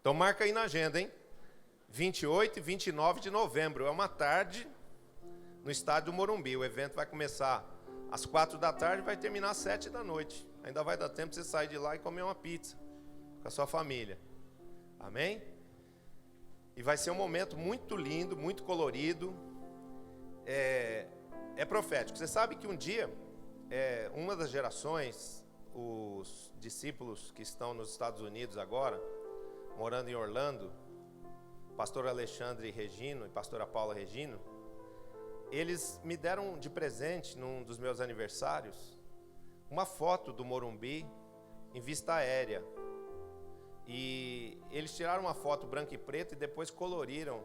Então marca aí na agenda, hein? 28 e 29 de novembro. É uma tarde no estádio do Morumbi. O evento vai começar às 4 da tarde e vai terminar às 7 da noite. Ainda vai dar tempo de você sair de lá e comer uma pizza com a sua família. Amém? E vai ser um momento muito lindo, muito colorido. É profético. Você sabe que um dia, uma das gerações, os discípulos que estão nos Estados Unidos agora, morando em Orlando, pastor Alexandre Regino e pastora Paula Regino, eles me deram de presente, num dos meus aniversários, uma foto do Morumbi em vista aérea. E eles tiraram uma foto branca e preta e depois coloriram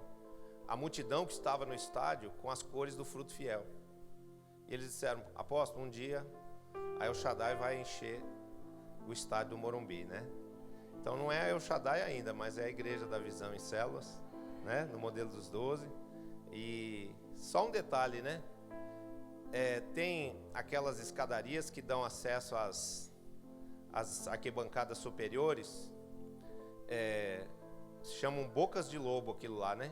a multidão que estava no estádio com as cores do fruto fiel. E eles disseram: apóstolo, um dia a El Shaddai vai encher o estádio do Morumbi, né? Então não é a El Shaddai ainda, mas é a Igreja da Visão em Células, né? No modelo dos 12. E só um detalhe, né? Tem aquelas escadarias que dão acesso às arquibancadas superiores. Se chamam bocas de lobo aquilo lá, né?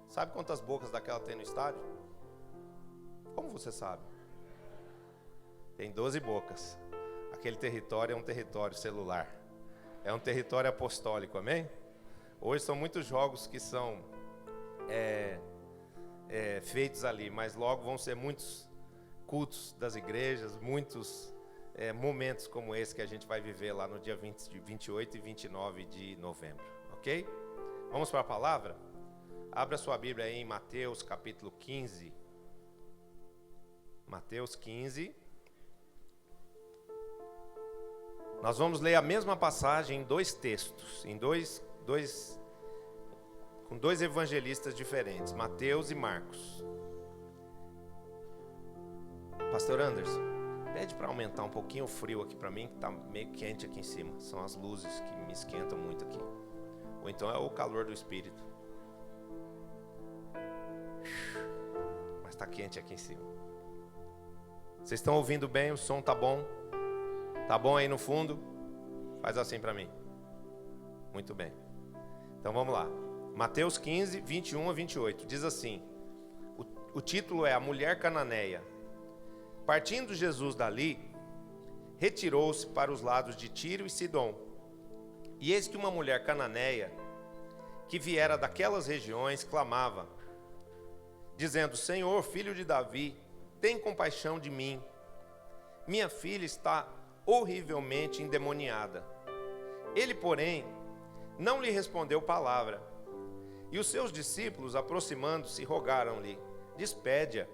Sabe quantas bocas daquela tem no estádio? Como você sabe? Tem 12 bocas. Aquele território é um território celular. É um território apostólico, amém? Hoje são muitos jogos que são feitos ali, mas logo vão ser muitos cultos das igrejas, muitos momentos como esse que a gente vai viver lá no dia 28 e 29 de novembro, ok? Vamos para a palavra? Abra sua Bíblia aí em Mateus capítulo 15. Mateus 15. Nós vamos ler a mesma passagem em dois textos, com dois evangelistas diferentes, Mateus e Marcos. Pastor Anderson, pede para aumentar um pouquinho o frio aqui para mim, que está meio quente aqui em cima. São as luzes que me esquentam muito aqui. Ou então é o calor do Espírito. Mas está quente aqui em cima. Vocês estão ouvindo bem? O som tá bom? Tá bom aí no fundo? Faz assim para mim. Muito bem. Então vamos lá. Mateus 15, 21 a 28. Diz assim. O título é A Mulher Cananeia. Partindo Jesus dali, retirou-se para os lados de Tiro e Sidom. E eis que uma mulher cananeia, que viera daquelas regiões, clamava, dizendo: Senhor, filho de Davi, tem compaixão de mim. Minha filha está horrivelmente endemoniada. Ele, porém, não lhe respondeu palavra. E os seus discípulos, aproximando-se, rogaram-lhe: despede-a,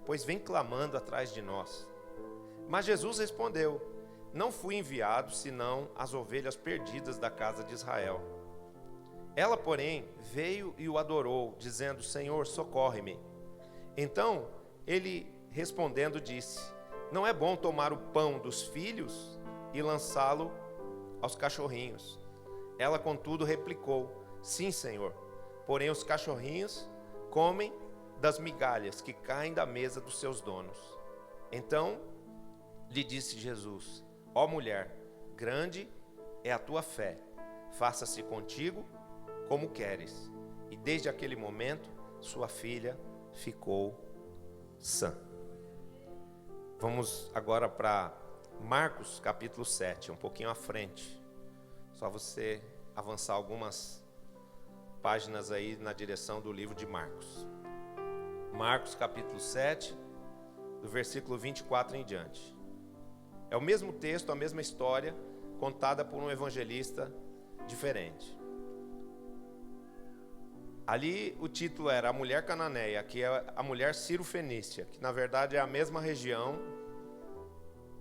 pois vem clamando atrás de nós. Mas Jesus respondeu: não fui enviado, senão as ovelhas perdidas da casa de Israel. Ela, porém, veio e o adorou, dizendo: Senhor, socorre-me. Então, ele respondendo disse: não é bom tomar o pão dos filhos e lançá-lo aos cachorrinhos. Ela, contudo, replicou: sim, Senhor, porém os cachorrinhos comem das migalhas que caem da mesa dos seus donos. Então lhe disse Jesus: ó mulher, grande é a tua fé, faça-se contigo como queres. E desde aquele momento sua filha ficou sã. Vamos agora para Marcos capítulo 7, um pouquinho à frente. Só você avançar algumas páginas aí na direção do livro de Marcos. Marcos capítulo 7, do versículo 24 em diante. É o mesmo texto, a mesma história, contada por um evangelista diferente. Ali o título era A Mulher Cananeia, que é a mulher Ciro-Fenícia, que na verdade é a mesma região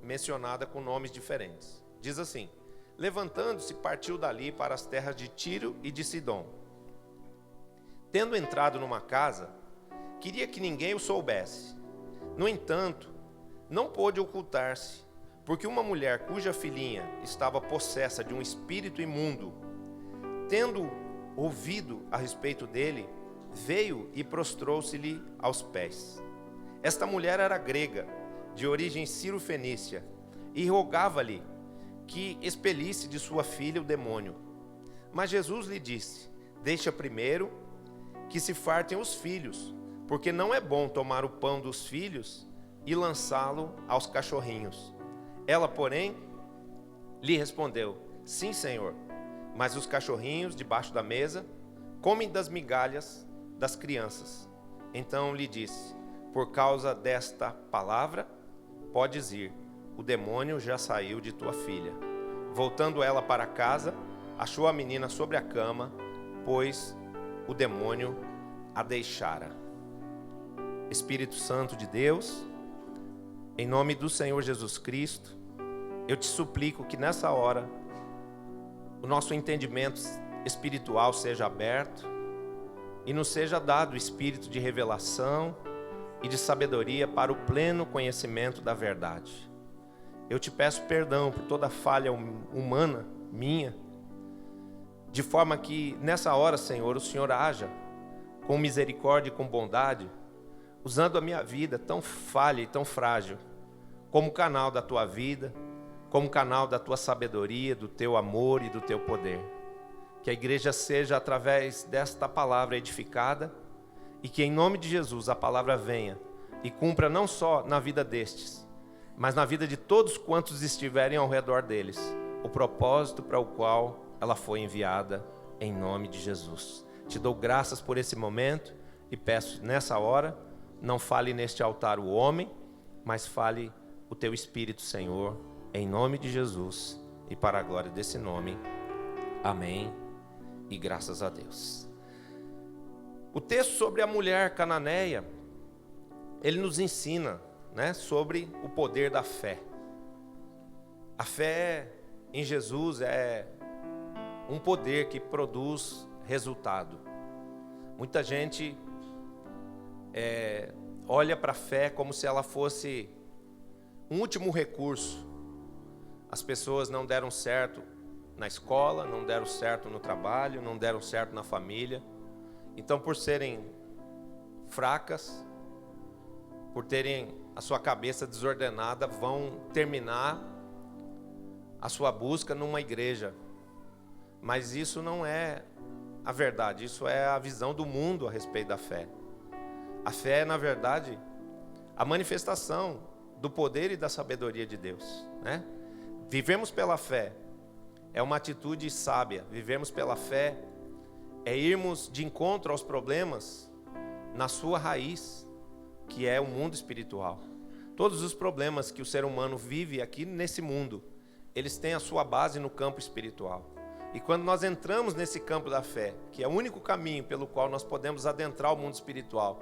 mencionada com nomes diferentes. Diz assim: levantando-se, partiu dali para as terras de Tiro e de Sidom. Tendo entrado numa casa, queria que ninguém o soubesse. No entanto, não pôde ocultar-se, porque uma mulher cuja filhinha estava possessa de um espírito imundo, tendo ouvido a respeito dele, veio e prostrou-se-lhe aos pés. Esta mulher era grega, de origem ciro-fenícia, e rogava-lhe que expelisse de sua filha o demônio. Mas Jesus lhe disse: deixa primeiro que se fartem os filhos, porque não é bom tomar o pão dos filhos e lançá-lo aos cachorrinhos. Ela, porém, lhe respondeu: sim, Senhor, mas os cachorrinhos debaixo da mesa comem das migalhas das crianças. Então lhe disse: por causa desta palavra, podes ir, o demônio já saiu de tua filha. Voltando ela para casa, achou a menina sobre a cama, pois o demônio a deixara. Espírito Santo de Deus, em nome do Senhor Jesus Cristo, eu te suplico que nessa hora o nosso entendimento espiritual seja aberto e nos seja dado o espírito de revelação e de sabedoria para o pleno conhecimento da verdade. Eu te peço perdão por toda falha humana minha, de forma que nessa hora, Senhor, o Senhor haja com misericórdia e com bondade, usando a minha vida tão falha e tão frágil, como canal da tua vida, como canal da tua sabedoria, do teu amor e do teu poder. Que a igreja seja através desta palavra edificada e que em nome de Jesus a palavra venha e cumpra não só na vida destes, mas na vida de todos quantos estiverem ao redor deles, o propósito para o qual ela foi enviada, em nome de Jesus. Te dou graças por esse momento e peço nessa hora, não fale neste altar o homem, mas fale o teu Espírito, Senhor, em nome de Jesus e para a glória desse nome. Amém e graças a Deus. O texto sobre a mulher cananeia, ele nos ensina, sobre o poder da fé. A fé em Jesus é um poder que produz resultado. Muita gente olha para a fé como se ela fosse um último recurso. As pessoas não deram certo na escola, não deram certo no trabalho, não deram certo na família. Então, por serem fracas, por terem a sua cabeça desordenada, vão terminar a sua busca numa igreja. Mas isso não é a verdade, isso é a visão do mundo a respeito da fé. A fé é, na verdade, a manifestação do poder e da sabedoria de Deus, Vivemos pela fé é uma atitude sábia. Vivemos pela fé é irmos de encontro aos problemas na sua raiz, que é o mundo espiritual. Todos os problemas que o ser humano vive aqui nesse mundo, eles têm a sua base no campo espiritual. E quando nós entramos nesse campo da fé, que é o único caminho pelo qual nós podemos adentrar o mundo espiritual,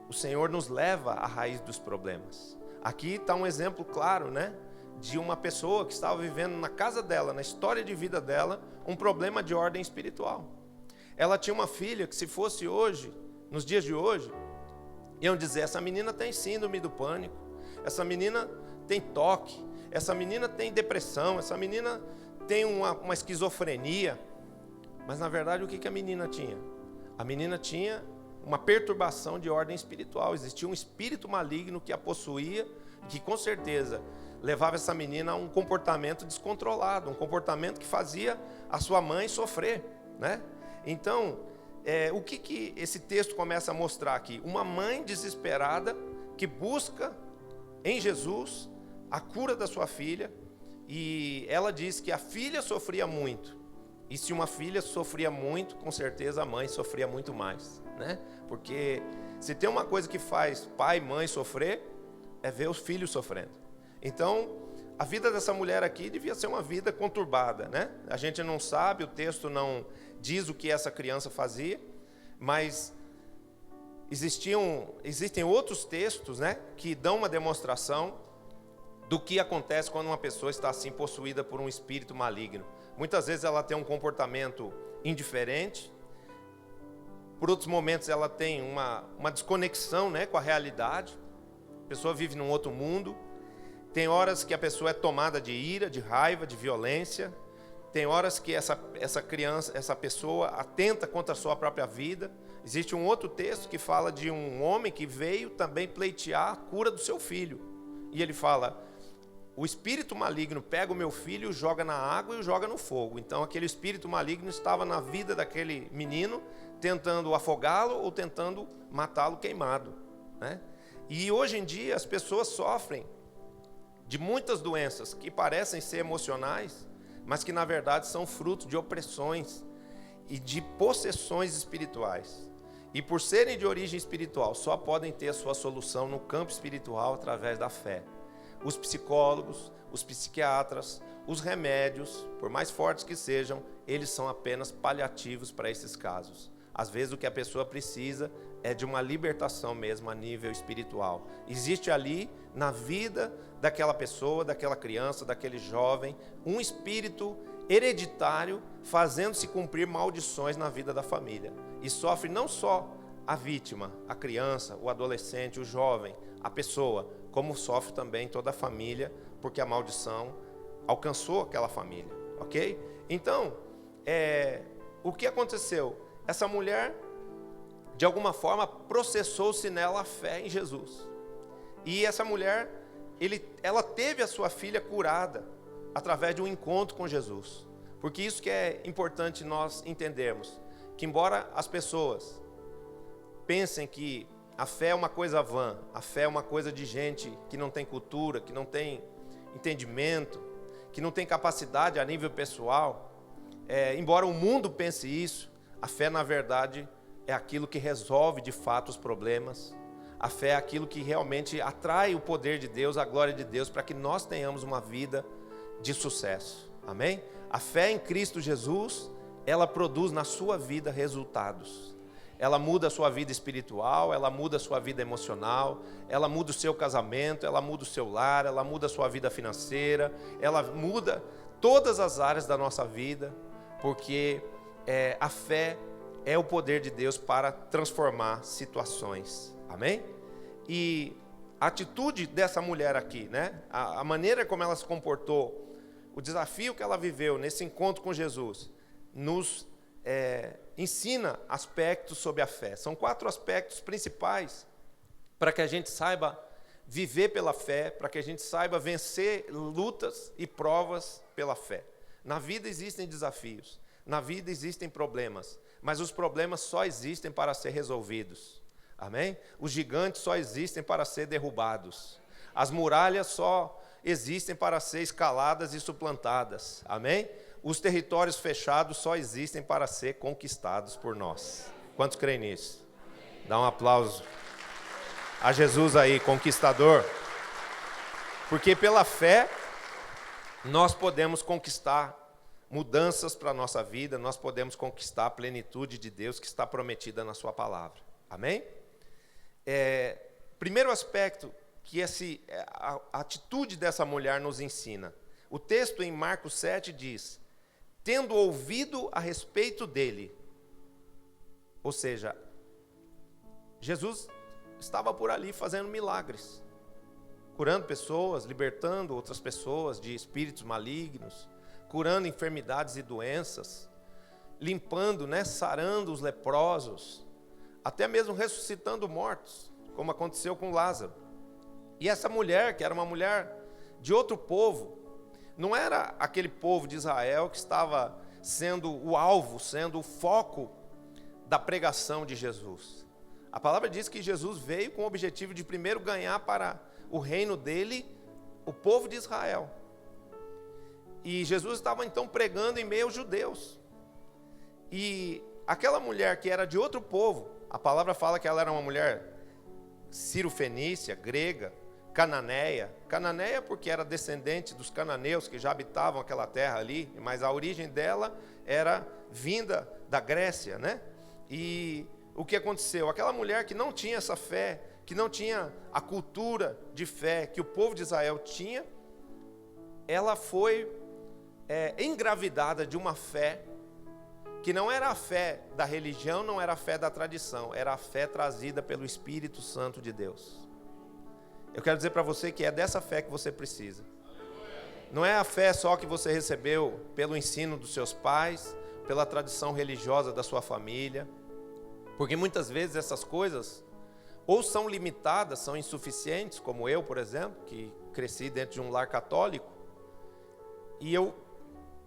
o Senhor nos leva à raiz dos problemas. Aqui está um exemplo claro, de uma pessoa que estava vivendo na casa dela, na história de vida dela, um problema de ordem espiritual. Ela tinha uma filha que, se fosse hoje, nos dias de hoje, iam dizer: essa menina tem síndrome do pânico, essa menina tem toque, essa menina tem depressão, essa menina tem uma esquizofrenia. Mas na verdade o que a menina tinha? A menina tinha uma perturbação de ordem espiritual. Existia um espírito maligno que a possuía, que com certeza levava essa menina a um comportamento descontrolado, um comportamento que fazia a sua mãe sofrer, Então, o que esse texto começa a mostrar aqui? Uma mãe desesperada que busca em Jesus a cura da sua filha, e ela diz que a filha sofria muito. E se uma filha sofria muito, com certeza a mãe sofria muito mais, Porque se tem uma coisa que faz pai e mãe sofrer, é ver os filhos sofrendo. Então, a vida dessa mulher aqui devia ser uma vida conturbada, A gente não sabe, o texto não diz o que essa criança fazia, mas existem outros textos, que dão uma demonstração do que acontece quando uma pessoa está assim possuída por um espírito maligno. Muitas vezes ela tem um comportamento indiferente, por outros momentos ela tem uma desconexão, com a realidade. A pessoa vive num outro mundo. Tem horas que a pessoa é tomada de ira, de raiva, de violência. Tem horas que essa criança, essa pessoa atenta contra a sua própria vida. Existe um outro texto que fala de um homem que veio também pleitear a cura do seu filho. E ele fala: o espírito maligno pega o meu filho, joga na água e o joga no fogo. Então aquele espírito maligno estava na vida daquele menino, tentando afogá-lo ou tentando matá-lo queimado, né? E hoje em dia as pessoas sofrem de muitas doenças que parecem ser emocionais, mas que na verdade são fruto de opressões e de possessões espirituais. E por serem de origem espiritual, só podem ter a sua solução no campo espiritual através da fé. Os psicólogos, os psiquiatras, os remédios, por mais fortes que sejam, eles são apenas paliativos para esses casos. Às vezes o que a pessoa precisa é de uma libertação mesmo a nível espiritual. Existe ali, na vida daquela pessoa, daquela criança, daquele jovem, um espírito hereditário fazendo-se cumprir maldições na vida da família. E sofre não só a vítima, a criança, o adolescente, o jovem, a pessoa, como sofre também toda a família, porque a maldição alcançou aquela família, ok? Então, o que aconteceu? Essa mulher, de alguma forma, processou-se nela a fé em Jesus. E essa mulher, ela teve a sua filha curada através de um encontro com Jesus. Porque isso que é importante nós entendermos, que embora as pessoas pensem que a fé é uma coisa vã, a fé é uma coisa de gente que não tem cultura, que não tem entendimento, que não tem capacidade a nível pessoal, embora o mundo pense isso, a fé na verdade é aquilo que resolve de fato os problemas. A fé é aquilo que realmente atrai o poder de Deus, a glória de Deus, para que nós tenhamos uma vida de sucesso. Amém? A fé em Cristo Jesus, ela produz na sua vida resultados. Ela muda a sua vida espiritual, ela muda a sua vida emocional, ela muda o seu casamento, ela muda o seu lar, ela muda a sua vida financeira, ela muda todas as áreas da nossa vida, porque a fé é o poder de Deus para transformar situações. Amém? E a atitude dessa mulher aqui, né? A maneira como ela se comportou, o desafio que ela viveu nesse encontro com Jesus, nos ensina aspectos sobre a fé. São 4 aspectos principais para que a gente saiba viver pela fé, para que a gente saiba vencer lutas e provas pela fé. Na vida existem desafios, na vida existem problemas, mas os problemas só existem para ser resolvidos. Amém? Os gigantes só existem para ser derrubados. As muralhas só existem para ser escaladas e suplantadas. Amém? Os territórios fechados só existem para ser conquistados por nós. Quantos creem nisso? Dá um aplauso a Jesus aí, conquistador. Porque pela fé nós podemos conquistar mudanças para a nossa vida, nós podemos conquistar a plenitude de Deus que está prometida na sua palavra. Amém? Primeiro aspecto que a atitude dessa mulher nos ensina. O texto em Marcos 7 diz: tendo ouvido a respeito dele. Ou seja, Jesus estava por ali fazendo milagres, curando pessoas, libertando outras pessoas de espíritos malignos, curando enfermidades e doenças, limpando, sarando os leprosos, até mesmo ressuscitando mortos, como aconteceu com Lázaro. E essa mulher, que era uma mulher de outro povo, não era aquele povo de Israel que estava sendo o alvo, sendo o foco da pregação de Jesus. A palavra diz que Jesus veio com o objetivo de primeiro ganhar para o reino dele o povo de Israel. E Jesus estava então pregando em meio aos judeus. E aquela mulher que era de outro povo, a palavra fala que ela era uma mulher ciro-fenícia, grega, cananeia. Cananeia porque era descendente dos cananeus que já habitavam aquela terra ali, mas a origem dela era vinda da Grécia, né? E o que aconteceu? Aquela mulher que não tinha essa fé, que não tinha a cultura de fé que o povo de Israel tinha, ela foi engravidada de uma fé que não era a fé da religião, não era a fé da tradição, era a fé trazida pelo Espírito Santo de Deus. Eu quero dizer para você que é dessa fé que você precisa. Não é a fé só que você recebeu pelo ensino dos seus pais, pela tradição religiosa da sua família, porque muitas vezes essas coisas ou são limitadas, são insuficientes, como eu, por exemplo, que cresci dentro de um lar católico e eu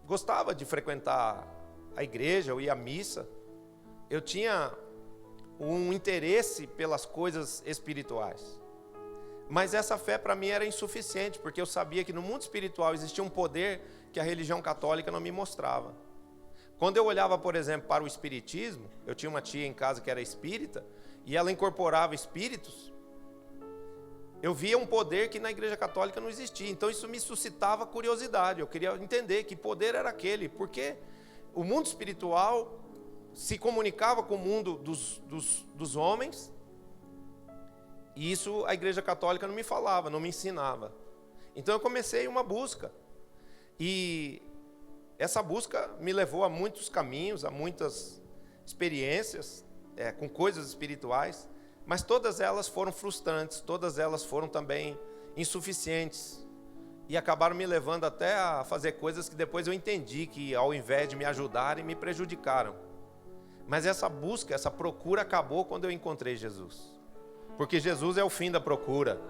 gostava de frequentar a igreja, eu ia à missa. Eu tinha um interesse pelas coisas espirituais. Mas essa fé para mim era insuficiente, porque eu sabia que no mundo espiritual existia um poder que a religião católica não me mostrava. Quando eu olhava, por exemplo, para o espiritismo, eu tinha uma tia em casa que era espírita, e ela incorporava espíritos, eu via um poder que na igreja católica não existia. Então isso me suscitava curiosidade, eu queria entender que poder era aquele, porque o mundo espiritual se comunicava com o mundo dos homens, e isso a igreja católica não me falava, não me ensinava. Então eu comecei uma busca. E essa busca me levou a muitos caminhos, a muitas experiências com coisas espirituais. Mas todas elas foram frustrantes, todas elas foram também insuficientes. E acabaram me levando até a fazer coisas que depois eu entendi que ao invés de me ajudarem, me prejudicaram. Mas essa busca, essa procura acabou quando eu encontrei Jesus. Porque Jesus é o fim da procura.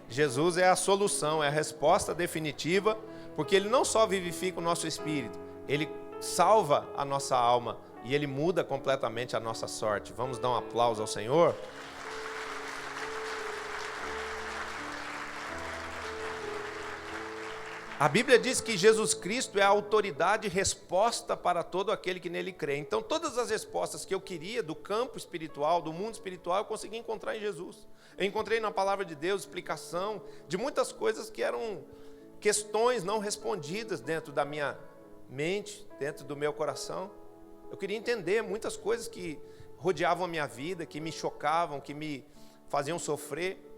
Jesus é a solução, é a resposta definitiva, porque Ele não só vivifica o nosso espírito, Ele salva a nossa alma e Ele muda completamente a nossa sorte. Vamos dar um aplauso ao Senhor? A Bíblia diz que Jesus Cristo é a autoridade e resposta para todo aquele que nele crê. Então todas as respostas que eu queria do campo espiritual, do mundo espiritual, eu consegui encontrar em Jesus. Eu encontrei na palavra de Deus explicação de muitas coisas que eram questões não respondidas dentro da minha mente, dentro do meu coração. Eu queria entender muitas coisas que rodeavam a minha vida, que me chocavam, que me faziam sofrer.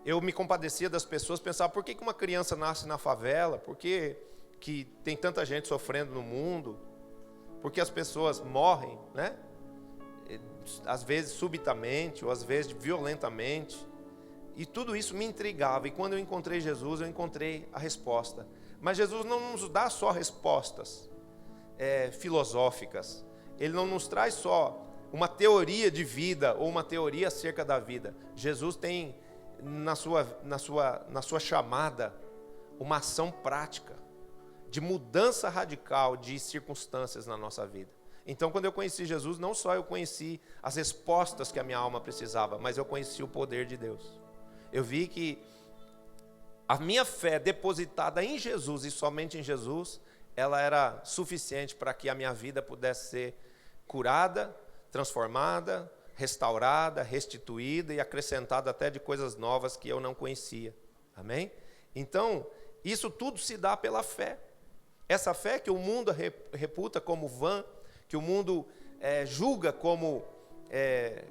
Eu me compadecia das pessoas, pensava, por que uma criança nasce na favela? Por que tem tanta gente sofrendo no mundo? Por que as pessoas morrem, né? Às vezes subitamente, ou às vezes violentamente. E tudo isso me intrigava. E quando eu encontrei Jesus, eu encontrei a resposta. Mas Jesus não nos dá só respostas filosóficas. Ele não nos traz só uma teoria de vida, ou uma teoria acerca da vida. Jesus tem na sua chamada uma ação prática de mudança radical de circunstâncias na nossa vida. Então quando eu conheci Jesus, não só eu conheci as respostas que a minha alma precisava, mas eu conheci o poder de Deus. Eu vi que a minha fé depositada em Jesus e somente em Jesus, ela era suficiente para que a minha vida pudesse ser curada, transformada, restaurada, restituída e acrescentada até de coisas novas que eu não conhecia. Amém? Então, isso tudo se dá pela fé. Essa fé que o mundo reputa como vã, que o mundo julga como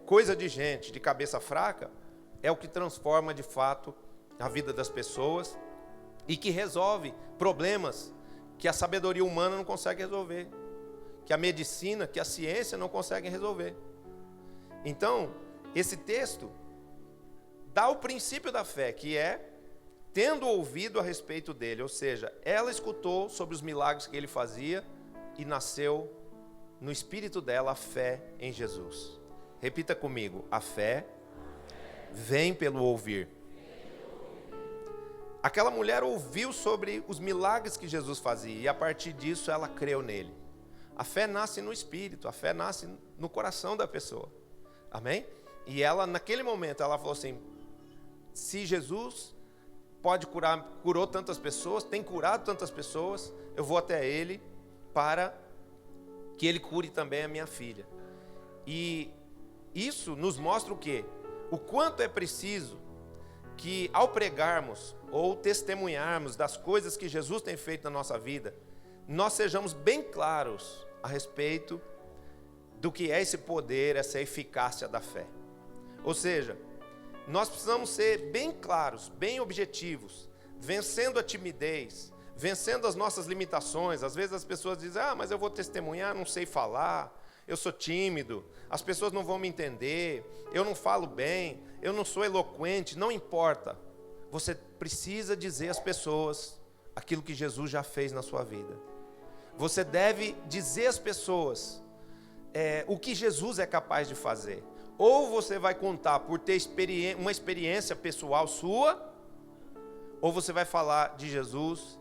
coisa de gente, de cabeça fraca, é o que transforma de fato a vida das pessoas e que resolve problemas que a sabedoria humana não consegue resolver, que a medicina, que a ciência não conseguem resolver. Então, esse texto dá o princípio da fé, que é tendo ouvido a respeito dele, ou seja, ela escutou sobre os milagres que ele fazia e nasceu no espírito dela a fé em Jesus. Repita comigo, a fé vem pelo ouvir. Aquela mulher ouviu sobre os milagres que Jesus fazia e a partir disso ela creu nele. A fé nasce no espírito, a fé nasce no coração da pessoa. Amém? E ela, naquele momento, ela falou assim, se Jesus pode curar, curou tantas pessoas, tem curado tantas pessoas, eu vou até ele para que ele cure também a minha filha. E isso nos mostra o quê? O quanto é preciso que ao pregarmos ou testemunharmos das coisas que Jesus tem feito na nossa vida, nós sejamos bem claros a respeito do que é esse poder, essa eficácia da fé. Ou seja, nós precisamos ser bem claros, bem objetivos, vencendo a timidez, vencendo as nossas limitações. Às vezes as pessoas dizem, mas eu vou testemunhar, não sei falar, eu sou tímido, as pessoas não vão me entender, eu não falo bem, eu não sou eloquente. Não importa, você precisa dizer às pessoas aquilo que Jesus já fez na sua vida. Você deve dizer às pessoas o que Jesus é capaz de fazer. Ou você vai contar por ter uma experiência pessoal sua, ou você vai falar de Jesus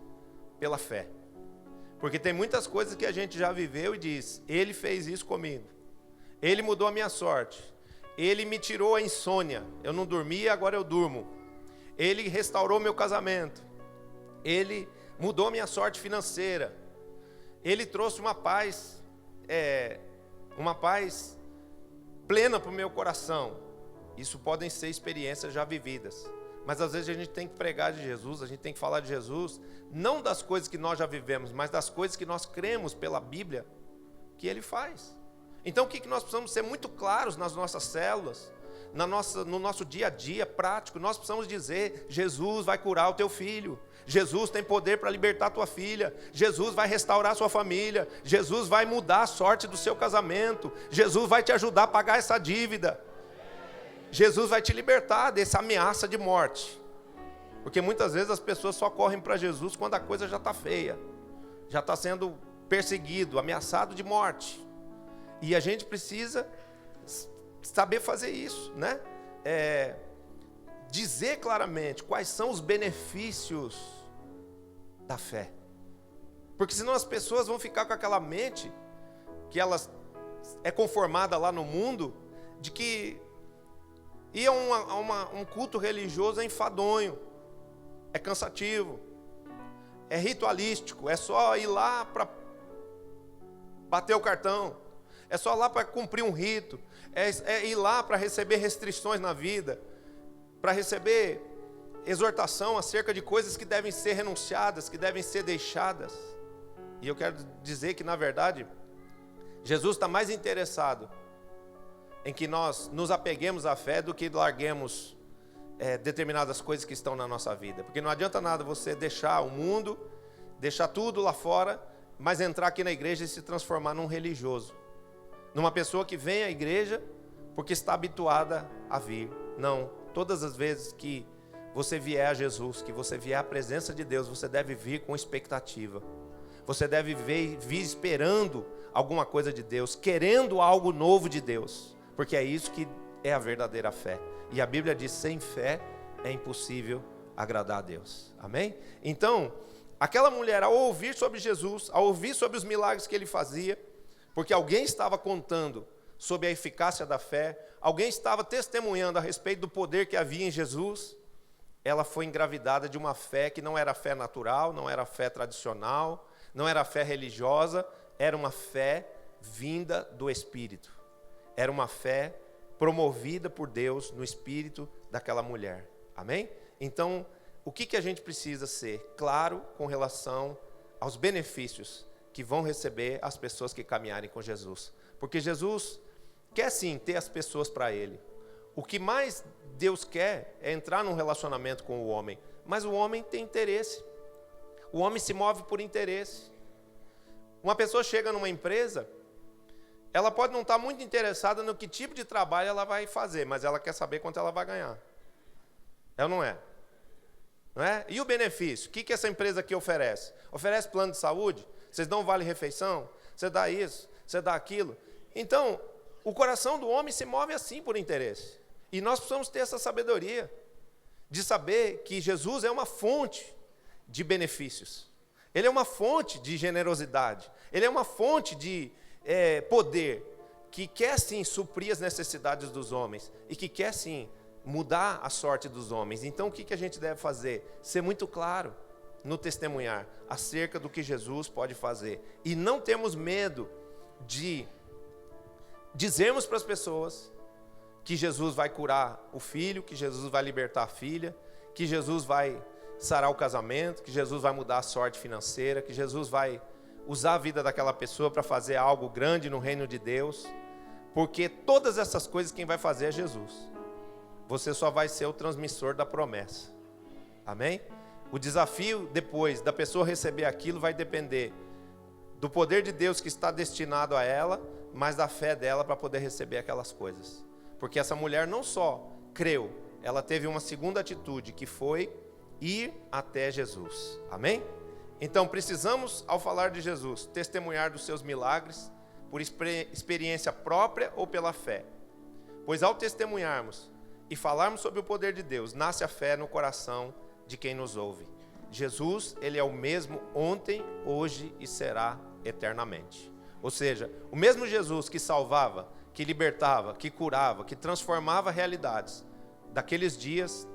pela fé? Porque tem muitas coisas que a gente já viveu e diz: Ele fez isso comigo, Ele mudou a minha sorte, Ele me tirou a insônia, eu não dormia, agora eu durmo, Ele restaurou meu casamento, Ele mudou a minha sorte financeira, Ele trouxe uma paz plena para o meu coração. Isso podem ser experiências já vividas, mas às vezes a gente tem que pregar de Jesus, a gente tem que falar de Jesus, não das coisas que nós já vivemos, mas das coisas que nós cremos pela Bíblia que Ele faz. Então o que nós precisamos ser muito claros nas nossas células, no nosso dia a dia prático? Nós precisamos dizer: Jesus vai curar o teu filho, Jesus tem poder para libertar a tua filha, Jesus vai restaurar a sua família, Jesus vai mudar a sorte do seu casamento, Jesus vai te ajudar a pagar essa dívida, Jesus vai te libertar dessa ameaça de morte. Porque muitas vezes as pessoas só correm para Jesus quando a coisa já está feia, já está sendo perseguido, ameaçado de morte. E a gente precisa saber fazer isso, né? Dizer claramente quais são os benefícios da fé. Porque senão as pessoas vão ficar com aquela mente que elas é conformada lá no mundo, de que ir a um culto religioso é enfadonho, é cansativo, é ritualístico, é só ir lá para bater o cartão, é só lá para cumprir um rito, é ir lá para receber restrições na vida, para receber exortação acerca de coisas que devem ser renunciadas, que devem ser deixadas. E eu quero dizer que, na verdade, Jesus está mais interessado em que nós nos apeguemos à fé do que larguemos determinadas coisas que estão na nossa vida. Porque não adianta nada você deixar o mundo, deixar tudo lá fora, mas entrar aqui na igreja e se transformar num religioso, numa pessoa que vem à igreja porque está habituada a vir. Não, todas as vezes que você vier a Jesus, que você vier à presença de Deus, você deve vir com expectativa. Você deve vir esperando alguma coisa de Deus, querendo algo novo de Deus, porque é isso que é a verdadeira fé. E a Bíblia diz: sem fé é impossível agradar a Deus. Amém? Então, aquela mulher, ao ouvir sobre Jesus, ao ouvir sobre os milagres que Ele fazia, porque alguém estava contando sobre a eficácia da fé, alguém estava testemunhando a respeito do poder que havia em Jesus, ela foi engravidada de uma fé que não era fé natural, não era fé tradicional, não era fé religiosa, era uma fé vinda do Espírito. Era uma fé promovida por Deus no espírito daquela mulher. Amém? Então, o que a gente precisa ser claro com relação aos benefícios que vão receber as pessoas que caminharem com Jesus? Porque Jesus quer sim ter as pessoas para Ele. O que mais Deus quer é entrar num relacionamento com o homem, mas o homem tem interesse. O homem se move por interesse. Uma pessoa chega numa empresa, ela pode não estar muito interessada no que tipo de trabalho ela vai fazer, mas ela quer saber quanto ela vai ganhar. É ou não é? Não é? E o benefício? O que essa empresa aqui oferece? Oferece plano de saúde? Vocês dão vale-refeição? Você dá isso? Você dá aquilo? Então, o coração do homem se move assim por interesse. E nós precisamos ter essa sabedoria de saber que Jesus é uma fonte de benefícios. Ele é uma fonte de generosidade. Ele é uma fonte de poder que quer sim suprir as necessidades dos homens e que quer sim mudar a sorte dos homens. Então o que a gente deve fazer? Ser muito claro no testemunhar acerca do que Jesus pode fazer. E não temos medo de dizermos para as pessoas que Jesus vai curar o filho, que Jesus vai libertar a filha, que Jesus vai sarar o casamento, que Jesus vai mudar a sorte financeira, que Jesus vai usar a vida daquela pessoa para fazer algo grande no reino de Deus, porque todas essas coisas quem vai fazer é Jesus. Você só vai ser o transmissor da promessa. Amém? O desafio depois da pessoa receber aquilo vai depender do poder de Deus que está destinado a ela, mas da fé dela para poder receber aquelas coisas. Porque essa mulher não só creu, ela teve uma segunda atitude, que foi ir até Jesus. Amém? Então precisamos, ao falar de Jesus, testemunhar dos seus milagres por experiência própria ou pela fé. Pois ao testemunharmos e falarmos sobre o poder de Deus, nasce a fé no coração de quem nos ouve. Jesus, ele é o mesmo ontem, hoje e será eternamente. Ou seja, o mesmo Jesus que salvava, que libertava, que curava, que transformava realidades daqueles dias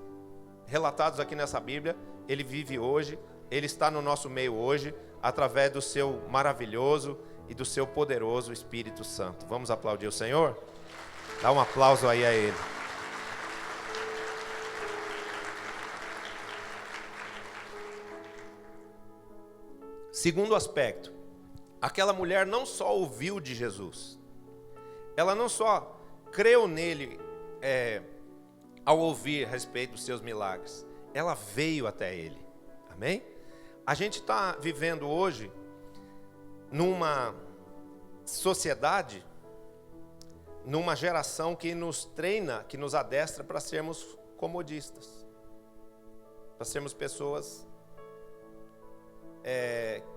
relatados aqui nessa Bíblia, ele vive hoje, ele está no nosso meio hoje, através do seu maravilhoso e do seu poderoso Espírito Santo. Vamos aplaudir o Senhor? Dá um aplauso aí a Ele. Segundo aspecto, aquela mulher não só ouviu de Jesus, ela não só creu nele ao ouvir a respeito dos seus milagres, ela veio até ele. Amém? A gente está vivendo hoje numa sociedade, numa geração que nos treina, que nos adestra para sermos comodistas, para sermos pessoas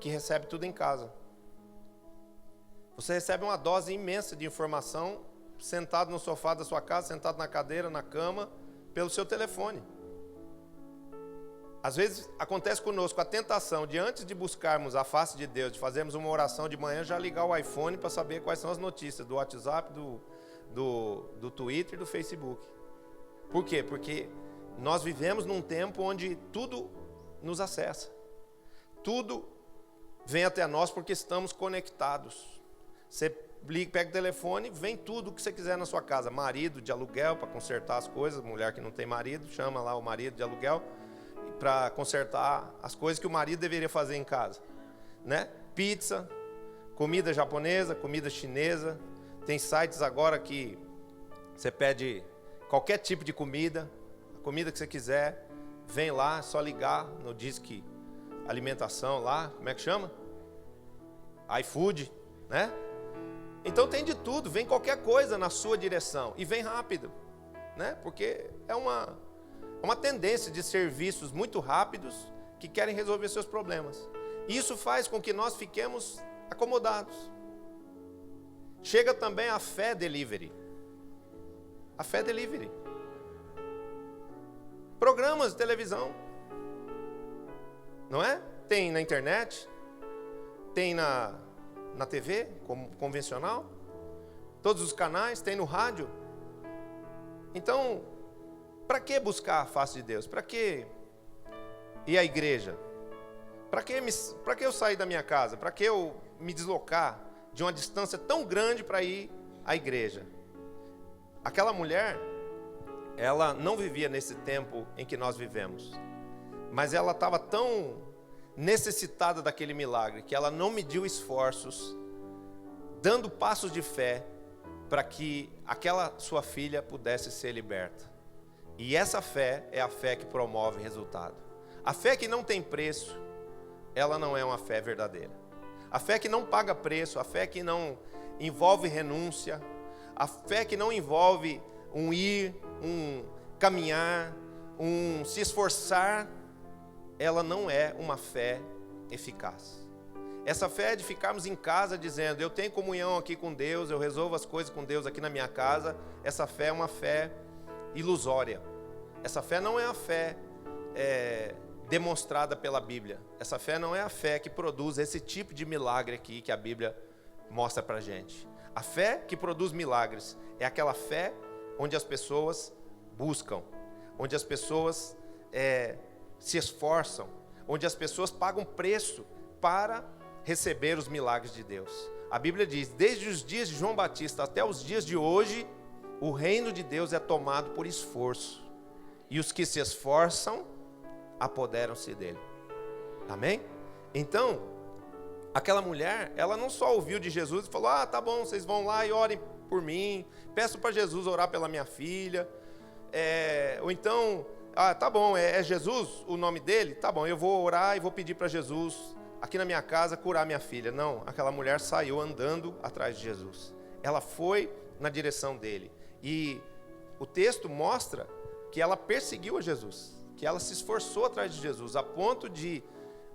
que recebem tudo em casa. Você recebe uma dose imensa de informação sentado no sofá da sua casa, sentado na cadeira, na cama, pelo seu telefone. Às vezes acontece conosco a tentação de, antes de buscarmos a face de Deus, de fazermos uma oração de manhã, já ligar o iPhone para saber quais são as notícias do WhatsApp, do Twitter e do Facebook. Por quê? Porque nós vivemos num tempo onde tudo nos acessa. Tudo vem até nós porque estamos conectados. Você pega o telefone, vem tudo o que você quiser na sua casa. Marido de aluguel para consertar as coisas, mulher que não tem marido, chama lá o marido de aluguel para consertar as coisas que o marido deveria fazer em casa, né? Pizza, comida japonesa, comida chinesa. Tem sites agora que você pede qualquer tipo de comida, a comida que você quiser, vem lá, é só ligar no Disque Alimentação lá, como é que chama? iFood, né? Então tem de tudo, vem qualquer coisa na sua direção e vem rápido, né? Porque é uma tendência de serviços muito rápidos que querem resolver seus problemas. E isso faz com que nós fiquemos acomodados. Chega também a fé delivery. A fé delivery. Programas de televisão. Não é? Tem na internet, tem na TV, como convencional, todos os canais, tem no rádio. Então, para que buscar a face de Deus? Para que ir à igreja? Para que eu sair da minha casa? Para que eu me deslocar de uma distância tão grande para ir à igreja? Aquela mulher, ela não vivia nesse tempo em que nós vivemos, mas ela estava tão necessitada daquele milagre que ela não mediu esforços, dando passos de fé para que aquela sua filha pudesse ser liberta. E essa fé é a fé que promove resultado. A fé que não tem preço, ela não é uma fé verdadeira. A fé que não paga preço, a fé que não envolve renúncia, a fé que não envolve um ir, um caminhar, um se esforçar, ela não é uma fé eficaz. Essa fé é de ficarmos em casa dizendo, eu tenho comunhão aqui com Deus, eu resolvo as coisas com Deus aqui na minha casa. Essa fé é uma fé ilusória. Essa fé não é a fé demonstrada pela Bíblia. Essa fé não é a fé que produz esse tipo de milagre aqui que a Bíblia mostra pra gente. A fé que produz milagres é aquela fé onde as pessoas buscam, onde as pessoas se esforçam, onde as pessoas pagam preço para receber os milagres de Deus. A Bíblia diz, desde os dias de João Batista até os dias de hoje, o reino de Deus é tomado por esforço, e os que se esforçam apoderam-se dele. Amém? Então, aquela mulher, ela não só ouviu de Jesus e falou, tá bom, vocês vão lá e orem por mim, peço para Jesus orar pela minha filha, ou então, tá bom, é Jesus o nome dele? Tá bom, eu vou orar e vou pedir para Jesus, aqui na minha casa, curar minha filha. Não, aquela mulher saiu andando atrás de Jesus. Ela foi na direção dele. E o texto mostra que ela perseguiu a Jesus, que ela se esforçou atrás de Jesus, a ponto de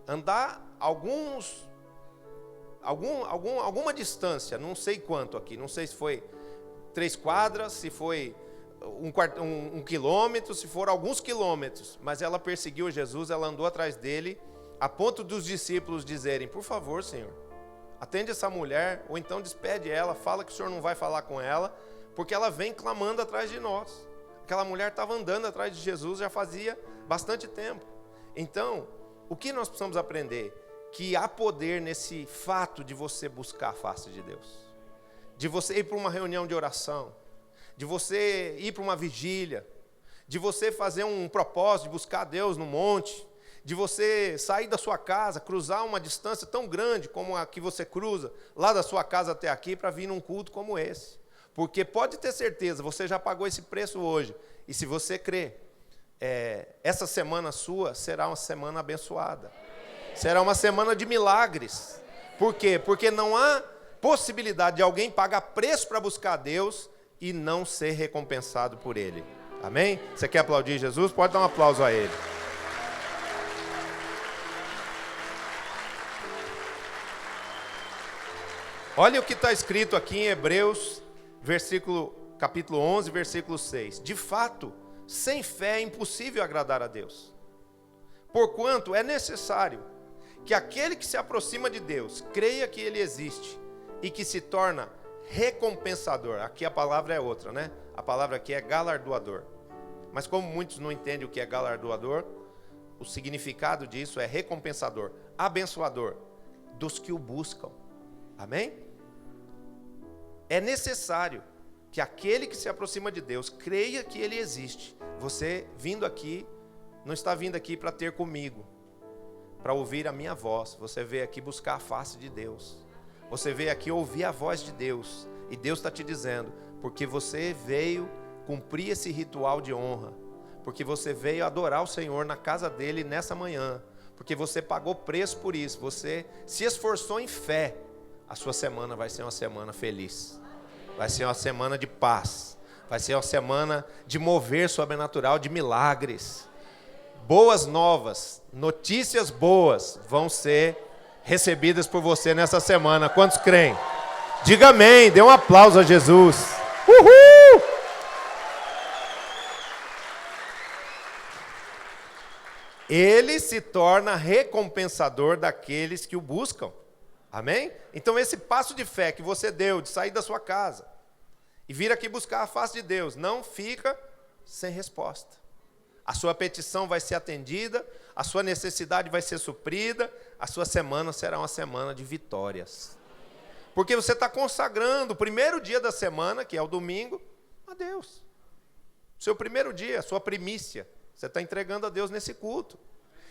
andar alguma distância, não sei quanto aqui, não sei se foi 3 quadras, se foi um quilômetro, se for alguns quilômetros, mas ela perseguiu Jesus, ela andou atrás dele, a ponto dos discípulos dizerem: por favor, Senhor, atende essa mulher, ou então despede ela, fala que o Senhor não vai falar com ela, porque ela vem clamando atrás de nós. Aquela mulher estava andando atrás de Jesus já fazia bastante tempo. Então, o que nós precisamos aprender? Que há poder nesse fato de você buscar a face de Deus, de você ir para uma reunião de oração, de você ir para uma vigília, de você fazer um propósito de buscar a Deus no monte, de você sair da sua casa, cruzar uma distância tão grande como a que você cruza, lá da sua casa até aqui, para vir num culto como esse. Porque pode ter certeza, você já pagou esse preço hoje. E se você crê, essa semana sua será uma semana abençoada. Será uma semana de milagres. Por quê? Porque não há possibilidade de alguém pagar preço para buscar a Deus e não ser recompensado por Ele. Amém? Você quer aplaudir Jesus? Pode dar um aplauso a Ele. Olha o que está escrito aqui em Hebreus, capítulo 11, versículo 6. De fato, sem fé é impossível agradar a Deus. Porquanto é necessário que aquele que se aproxima de Deus creia que Ele existe e que se torna recompensador. Aqui a palavra é outra, né? A palavra aqui é galardoador. Mas como muitos não entendem o que é galardoador, o significado disso é recompensador, abençoador dos que o buscam. Amém? É necessário que aquele que se aproxima de Deus creia que Ele existe. Você vindo aqui, não está vindo aqui para ter comigo, para ouvir a minha voz. Você veio aqui buscar a face de Deus. Você veio aqui ouvir a voz de Deus. E Deus está te dizendo, porque você veio cumprir esse ritual de honra, porque você veio adorar o Senhor na casa dEle nessa manhã, porque você pagou preço por isso, você se esforçou em fé. A sua semana vai ser uma semana feliz. Vai ser uma semana de paz. Vai ser uma semana de mover sobrenatural, de milagres. Boas novas, notícias boas vão ser recebidas por você nessa semana. Quantos creem? Diga amém, dê um aplauso a Jesus. Uhul! Ele se torna recompensador daqueles que o buscam. Amém? Então esse passo de fé que você deu, de sair da sua casa e vir aqui buscar a face de Deus, não fica sem resposta. A sua petição vai ser atendida, a sua necessidade vai ser suprida, a sua semana será uma semana de vitórias. Porque você está consagrando o primeiro dia da semana, que é o domingo, a Deus. Seu primeiro dia, sua primícia, você está entregando a Deus nesse culto.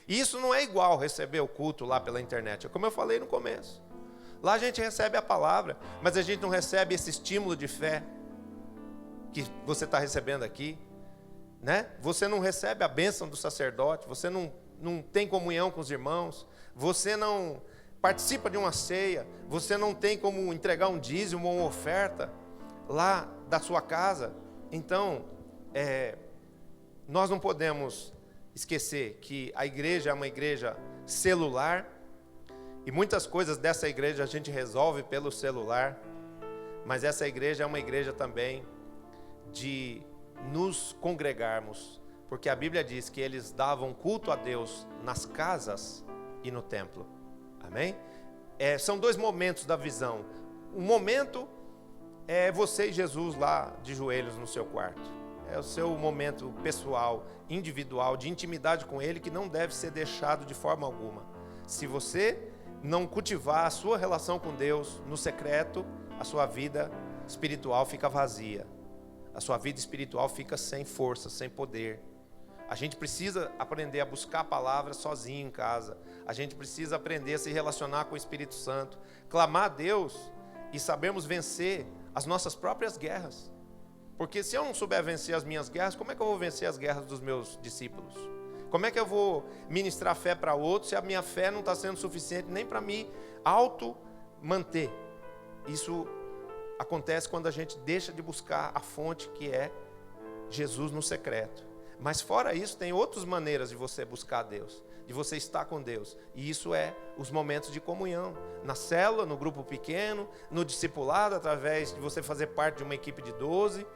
E isso não é igual receber o culto lá pela internet, é como eu falei no começo. Lá a gente recebe a palavra, mas a gente não recebe esse estímulo de fé que você está recebendo aqui, né? Você não recebe a bênção do sacerdote, você não tem comunhão com os irmãos, você não participa de uma ceia, você não tem como entregar um dízimo ou uma oferta lá da sua casa. Então, nós não podemos esquecer que a igreja é uma igreja celular, e muitas coisas dessa igreja a gente resolve pelo celular, mas essa igreja é uma igreja também de nos congregarmos, porque a Bíblia diz que eles davam culto a Deus nas casas e no templo. Amém? São dois momentos da visão. Um momento é você e Jesus lá de joelhos no seu quarto. É o seu momento pessoal, individual, de intimidade com Ele, que não deve ser deixado de forma alguma. Se você não cultivar a sua relação com Deus no secreto, a sua vida espiritual fica vazia. A sua vida espiritual fica sem força, sem poder. A gente precisa aprender a buscar a palavra sozinho em casa. A gente precisa aprender a se relacionar com o Espírito Santo, clamar a Deus e sabermos vencer as nossas próprias guerras. Porque se eu não souber vencer as minhas guerras, como é que eu vou vencer as guerras dos meus discípulos? Como é que eu vou ministrar fé para outros se a minha fé não está sendo suficiente nem para me auto-manter? Isso acontece quando a gente deixa de buscar a fonte que é Jesus no secreto. Mas fora isso, tem outras maneiras de você buscar a Deus, de você estar com Deus. E isso é os momentos de comunhão. Na célula, no grupo pequeno, no discipulado, através de você fazer parte de uma equipe de 12.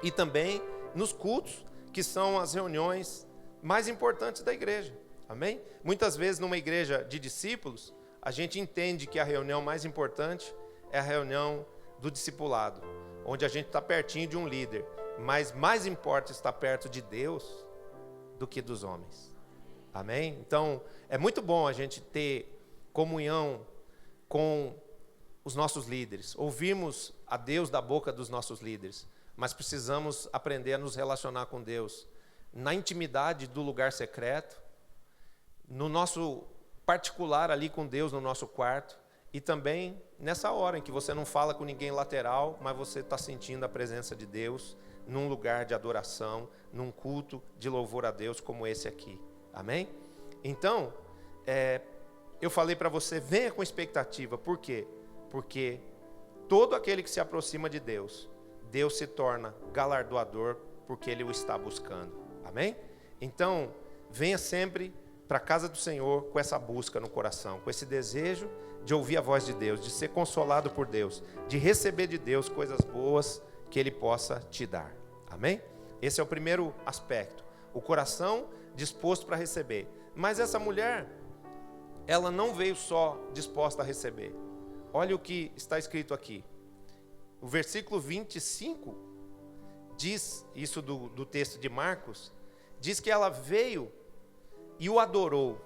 e também nos cultos, que são as reuniões mais importantes da igreja. Amém? Muitas vezes numa igreja de discípulos, a gente entende que a reunião mais importante é a reunião do discipulado, onde a gente está pertinho de um líder, mas mais importa estar perto de Deus do que dos homens. Amém? Então, é muito bom a gente ter comunhão com os nossos líderes, ouvirmos a Deus da boca dos nossos líderes, mas precisamos aprender a nos relacionar com Deus na intimidade do lugar secreto, no nosso particular ali com Deus no nosso quarto, e também nessa hora em que você não fala com ninguém lateral, mas você está sentindo a presença de Deus num lugar de adoração, num culto de louvor a Deus como esse aqui. Amém? Então, eu falei para você, venha com expectativa. Por quê? Porque todo aquele que se aproxima de Deus, Deus se torna galardoador porque Ele o está buscando. Amém? Então, venha sempre para a casa do Senhor com essa busca no coração, com esse desejo de ouvir a voz de Deus, de ser consolado por Deus, de receber de Deus coisas boas que Ele possa te dar. Amém? Esse é o primeiro aspecto, o coração disposto para receber. Mas essa mulher, ela não veio só disposta a receber. Olha o que está escrito aqui. O versículo 25 diz, isso do texto de Marcos, diz que ela veio e o adorou.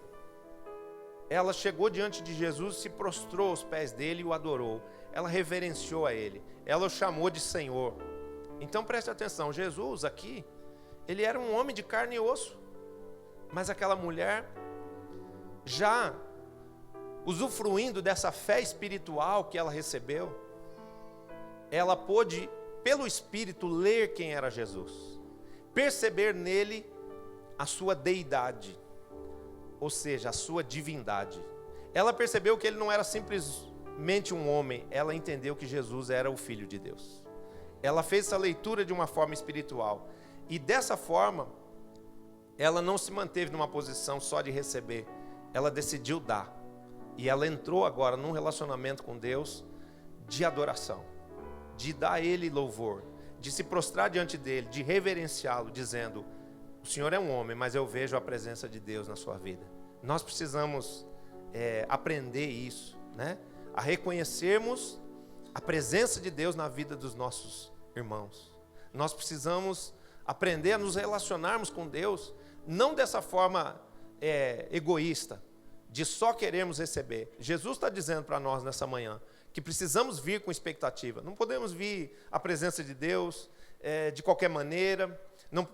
Ela chegou diante de Jesus, se prostrou aos pés dele e o adorou. Ela reverenciou a ele. Ela o chamou de Senhor. Então preste atenção, Jesus aqui, ele era um homem de carne e osso. Mas aquela mulher, já usufruindo dessa fé espiritual que ela recebeu, ela pôde, pelo Espírito, ler quem era Jesus, perceber nele a sua deidade, ou seja, a sua divindade. Ela percebeu que ele não era simplesmente um homem, ela entendeu que Jesus era o Filho de Deus. Ela fez essa leitura de uma forma espiritual, e dessa forma, ela não se manteve numa posição só de receber, ela decidiu dar. E ela entrou agora num relacionamento com Deus de adoração, de dar a Ele louvor, de se prostrar diante dEle, de reverenciá-lo, dizendo, o Senhor é um homem, mas eu vejo a presença de Deus na sua vida. Nós precisamos aprender isso, né? A reconhecermos a presença de Deus na vida dos nossos irmãos. Nós precisamos aprender a nos relacionarmos com Deus, não dessa forma egoísta, de só queremos receber. Jesus está dizendo para nós nessa manhã que precisamos vir com expectativa. Não podemos vir à presença de Deus de qualquer maneira.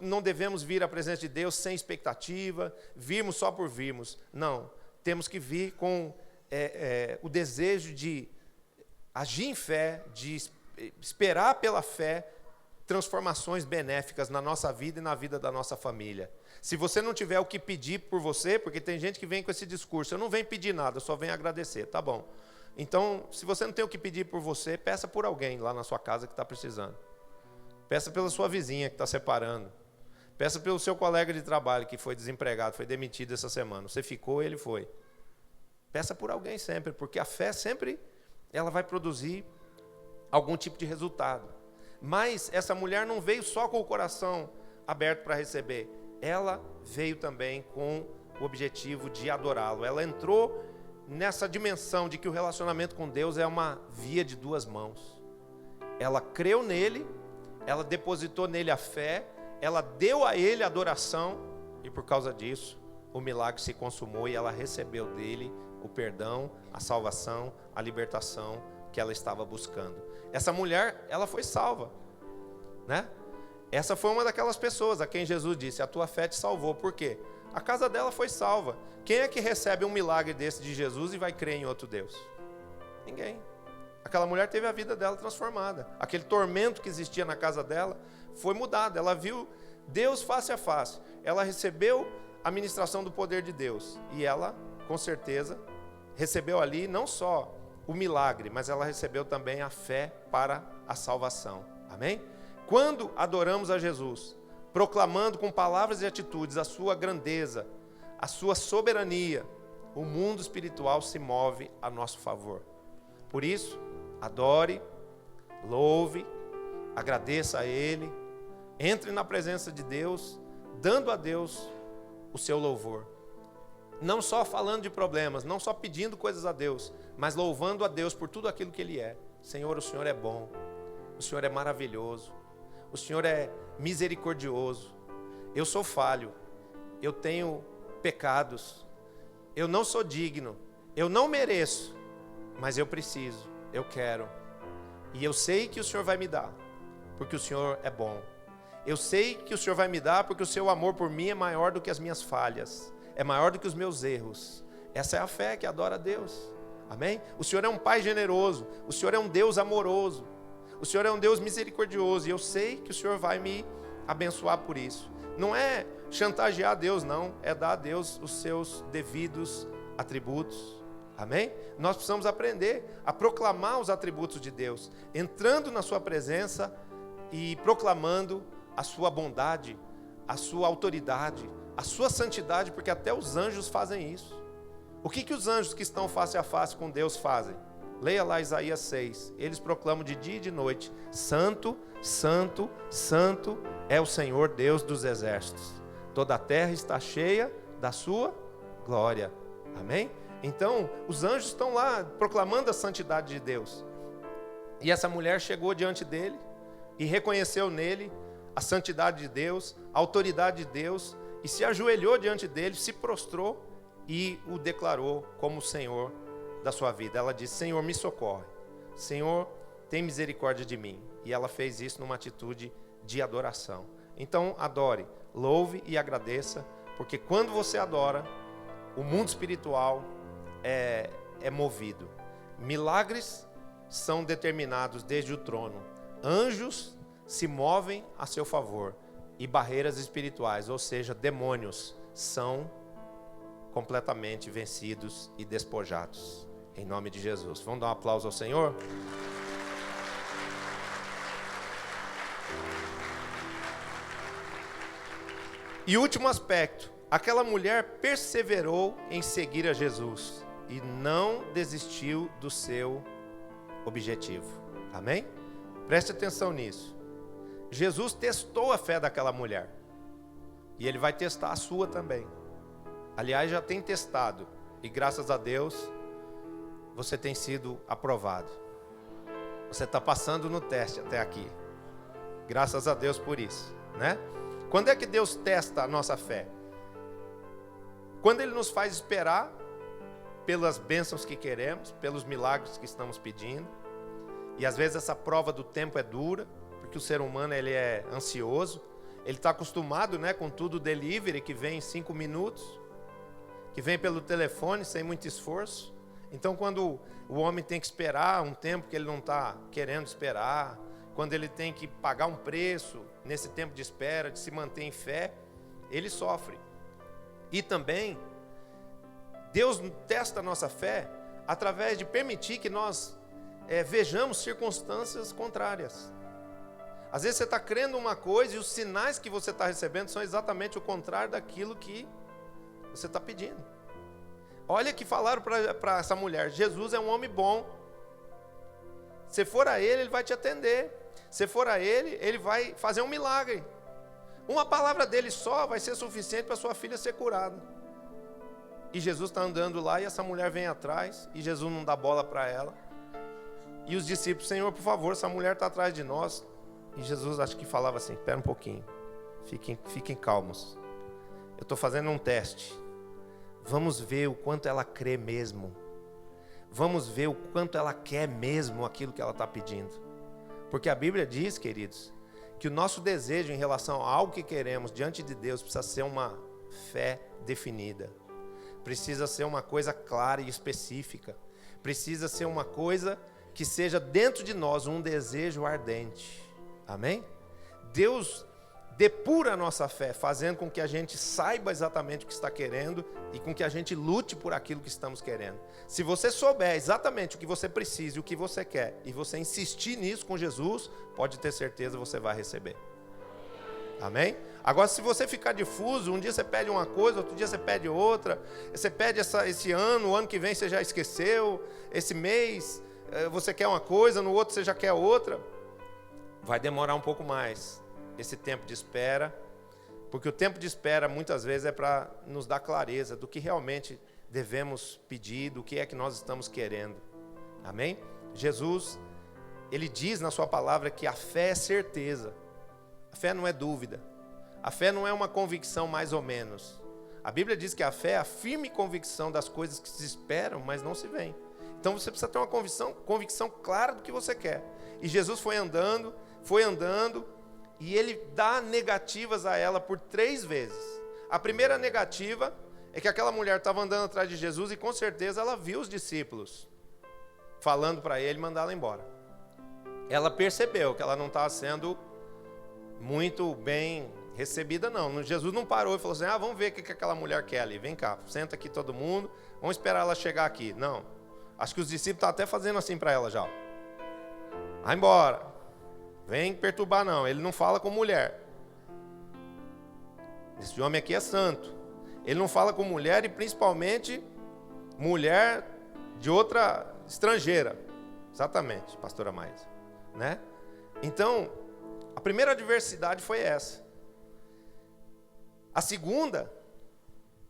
Não devemos vir à presença de Deus sem expectativa, virmos só por virmos. Não, temos que vir com o desejo de agir em fé, de esperar pela fé transformações benéficas na nossa vida e na vida da nossa família. Se você não tiver o que pedir por você, porque tem gente que vem com esse discurso, eu não venho pedir nada, eu só venho agradecer, tá bom. Então, se você não tem o que pedir por você, peça por alguém lá na sua casa que está precisando. Peça pela sua vizinha que está separando. Peça pelo seu colega de trabalho que foi desempregado, foi demitido essa semana. Você ficou, ele foi. Peça por alguém sempre, porque a fé sempre ela vai produzir algum tipo de resultado. Mas essa mulher não veio só com o coração aberto para receber. Ela veio também com o objetivo de adorá-lo. Ela entrou nessa dimensão de que o relacionamento com Deus é uma via de duas mãos. Ela creu nele, ela depositou nele a fé, ela deu a ele a adoração, e por causa disso, o milagre se consumou e ela recebeu dele o perdão, a salvação, a libertação que ela estava buscando. Essa mulher, ela foi salva, né? Essa foi uma daquelas pessoas a quem Jesus disse, a tua fé te salvou. Por quê? A casa dela foi salva. Quem é que recebe um milagre desse de Jesus e vai crer em outro Deus? Ninguém. Aquela mulher teve a vida dela transformada. Aquele tormento que existia na casa dela foi mudado. Ela viu Deus face a face. Ela recebeu a ministração do poder de Deus. E ela, com certeza, recebeu ali não só o milagre, mas ela recebeu também a fé para a salvação. Amém? Quando adoramos a Jesus, proclamando com palavras e atitudes a sua grandeza, a sua soberania, o mundo espiritual se move a nosso favor. Por isso, adore, louve, agradeça a Ele, Entre na presença de Deus, dando a Deus o seu louvor. Não só falando de problemas, não só pedindo coisas a Deus, mas louvando a Deus por tudo aquilo que Ele é. Senhor, o Senhor é bom, o Senhor é maravilhoso, o Senhor é misericordioso. Eu sou falho, eu tenho pecados, eu não sou digno, eu não mereço, mas eu preciso, eu quero. E eu sei que o Senhor vai me dar, porque o Senhor é bom. Eu sei que o Senhor vai me dar, porque o seu amor por mim é maior do que as minhas falhas, é maior do que os meus erros. Essa é a fé que adora a Deus. Amém? O Senhor é um Pai generoso, o Senhor é um Deus amoroso, o Senhor é um Deus misericordioso, e eu sei que o Senhor vai me abençoar por isso. Não é chantagear a Deus, não, é dar a Deus os seus devidos atributos. Amém? Nós precisamos aprender a proclamar os atributos de Deus, entrando na sua presença e proclamando a sua bondade, a sua autoridade, a sua santidade, porque até os anjos fazem isso. O que os anjos que estão face a face com Deus fazem? Leia lá Isaías 6. Eles proclamam de dia e de noite: Santo, Santo, Santo é o Senhor Deus dos exércitos. Toda a terra está cheia da sua glória. Amém? Então, os anjos estão lá proclamando a santidade de Deus. E essa mulher chegou diante dele e reconheceu nele a santidade de Deus, a autoridade de Deus, e se ajoelhou diante dele, se prostrou e o declarou como o Senhor da sua vida. Ela disse: Senhor, me socorre. Senhor, tem misericórdia de mim. E ela fez isso numa atitude de adoração. Então, adore, louve e agradeça, porque quando você adora, o mundo espiritual é movido. Milagres são determinados desde o trono. Anjos se movem a seu favor. E barreiras espirituais, ou seja, demônios, são completamente vencidos e despojados. Em nome de Jesus. Vamos dar um aplauso ao Senhor? E último aspecto. Aquela mulher perseverou em seguir a Jesus e não desistiu do seu objetivo. Amém? Preste atenção nisso. Jesus testou a fé daquela mulher. E Ele vai testar a sua também. Aliás, já tem testado. E graças a Deus, você tem sido aprovado. Você está passando no teste até aqui. Graças a Deus por isso, né? Quando é que Deus testa a nossa fé? Quando Ele nos faz esperar pelas bênçãos que queremos, pelos milagres que estamos pedindo. E às vezes essa prova do tempo é dura, porque o ser humano ele é ansioso. Ele está acostumado, né, com tudo delivery, que vem em 5 minutos, que vem pelo telefone sem muito esforço. Então, quando o homem tem que esperar um tempo que ele não está querendo esperar, quando ele tem que pagar um preço nesse tempo de espera, de se manter em fé, ele sofre. E também, Deus testa a nossa fé através de permitir que nós vejamos circunstâncias contrárias. Às vezes você está crendo uma coisa e os sinais que você está recebendo são exatamente o contrário daquilo que você está pedindo. Olha que falaram para essa mulher: Jesus é um homem bom. Se for a Ele, Ele vai te atender. Se for a Ele, Ele vai fazer um milagre. Uma palavra dele só vai ser suficiente para sua filha ser curada. E Jesus está andando lá e essa mulher vem atrás e Jesus não dá bola para ela. E os discípulos: Senhor, por favor, essa mulher está atrás de nós. E Jesus acho que falava assim: espera um pouquinho, fiquem calmos. Eu estou fazendo um teste. Vamos ver o quanto ela crê mesmo. Vamos ver o quanto ela quer mesmo aquilo que ela está pedindo. Porque a Bíblia diz, queridos, que o nosso desejo em relação a algo que queremos diante de Deus precisa ser uma fé definida. Precisa ser uma coisa clara e específica. Precisa ser uma coisa que seja dentro de nós um desejo ardente. Amém? Deus depura a nossa fé, fazendo com que a gente saiba exatamente o que está querendo e com que a gente lute por aquilo que estamos querendo. Se você souber exatamente o que você precisa e o que você quer, e você insistir nisso com Jesus, pode ter certeza que você vai receber. Amém? Agora, se você ficar difuso, um dia você pede uma coisa, outro dia você pede outra, você pede esse ano, o ano que vem você já esqueceu, esse mês você quer uma coisa, no outro você já quer outra, vai demorar um pouco mais esse tempo de espera, porque o tempo de espera muitas vezes é para nos dar clareza do que realmente devemos pedir, do que é que nós estamos querendo. Amém? Jesus, ele diz na sua palavra que a fé é certeza. A fé não é dúvida. A fé não é uma convicção mais ou menos. A Bíblia diz que a fé é a firme convicção das coisas que se esperam, mas não se veem. Então você precisa ter uma convicção clara do que você quer. E Jesus foi andando, e ele dá negativas a ela por 3 vezes. A primeira negativa é que aquela mulher estava andando atrás de Jesus e com certeza ela viu os discípulos falando para ele mandar ela embora. Ela percebeu que ela não estava sendo muito bem recebida, não. Jesus não parou e falou assim, vamos ver o que aquela mulher quer ali. Vem cá, senta aqui todo mundo, vamos esperar ela chegar aqui. Não. Acho que os discípulos estavam até fazendo assim para ela já. Vai embora. Vem perturbar não. Ele não fala com mulher. Esse homem aqui é santo. Ele não fala com mulher e principalmente mulher de outra estrangeira. Exatamente, pastora Maísa, né? Então, a primeira adversidade foi essa. A segunda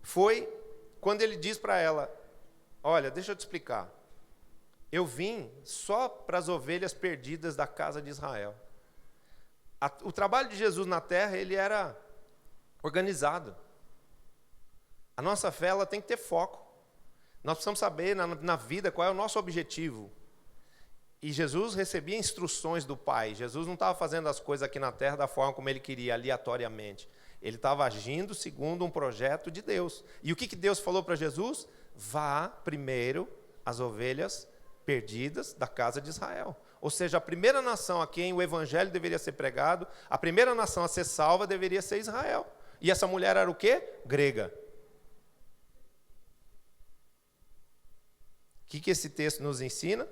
foi quando ele diz para ela, olha, deixa eu te explicar. Eu vim só para as ovelhas perdidas da casa de Israel. O trabalho de Jesus na terra, ele era organizado. A nossa fé, ela tem que ter foco. Nós precisamos saber na vida qual é o nosso objetivo. E Jesus recebia instruções do Pai. Jesus não estava fazendo as coisas aqui na terra da forma como ele queria, aleatoriamente. Ele estava agindo segundo um projeto de Deus. E o que Deus falou para Jesus? Vá primeiro às ovelhas perdidas da casa de Israel. Ou seja, a primeira nação a quem o evangelho deveria ser pregado, a primeira nação a ser salva deveria ser Israel. E essa mulher era o quê? Grega. O que esse texto nos ensina?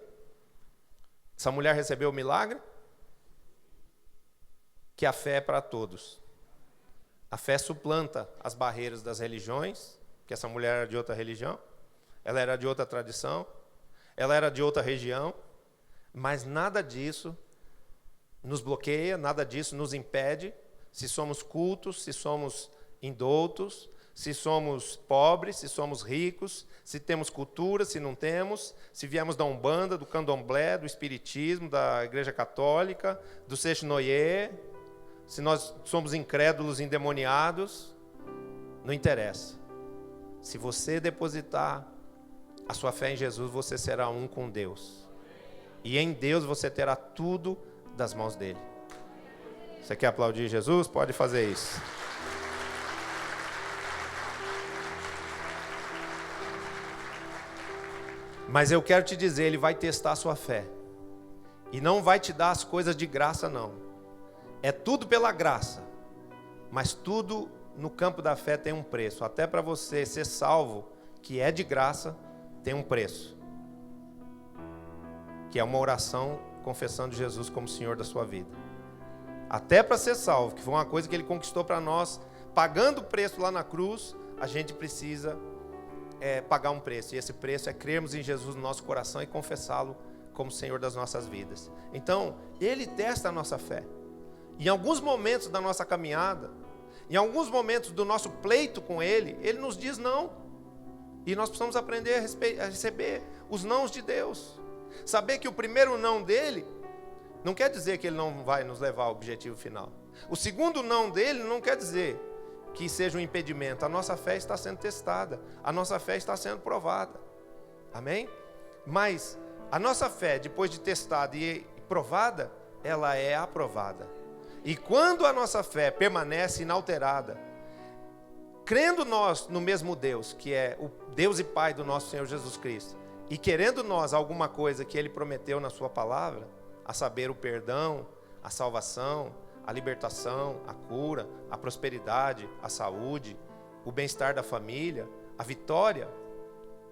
Essa mulher recebeu o milagre? Que a fé é para todos. A fé suplanta as barreiras das religiões, que essa mulher era de outra religião, ela era de outra tradição, ela era de outra região, mas nada disso nos bloqueia, nada disso nos impede, se somos cultos, se somos indoutos, se somos pobres, se somos ricos, se temos cultura, se não temos, se viemos da Umbanda, do Candomblé, do Espiritismo, da Igreja Católica, do Seixinoye, se nós somos incrédulos, endemoniados, não interessa. Se você depositar a sua fé em Jesus, você será um com Deus. E em Deus você terá tudo das mãos dele. Você quer aplaudir Jesus? Pode fazer isso. Mas eu quero te dizer, ele vai testar a sua fé. E não vai te dar as coisas de graça, não. É tudo pela graça. Mas tudo no campo da fé tem um preço. Até para você ser salvo, que é de graça, tem um preço. Que é uma oração confessando Jesus como Senhor da sua vida. Até para ser salvo, que foi uma coisa que ele conquistou para nós, pagando o preço lá na cruz, a gente precisa pagar um preço. E esse preço é crermos em Jesus no nosso coração e confessá-lo como Senhor das nossas vidas. Então, ele testa a nossa fé. Em alguns momentos da nossa caminhada, em alguns momentos do nosso pleito com ele, ele nos diz não. E nós precisamos aprender a receber os nãos de Deus. Saber que o primeiro não dele não quer dizer que ele não vai nos levar ao objetivo final. O segundo não dele não quer dizer que seja um impedimento. A nossa fé está sendo testada. A nossa fé está sendo provada. Amém? Mas a nossa fé, depois de testada e provada, ela é aprovada. E quando a nossa fé permanece inalterada, crendo nós no mesmo Deus, que é o Deus e Pai do nosso Senhor Jesus Cristo, e querendo nós alguma coisa que ele prometeu na sua palavra, a saber, o perdão, a salvação, a libertação, a cura, a prosperidade, a saúde, o bem-estar da família, a vitória,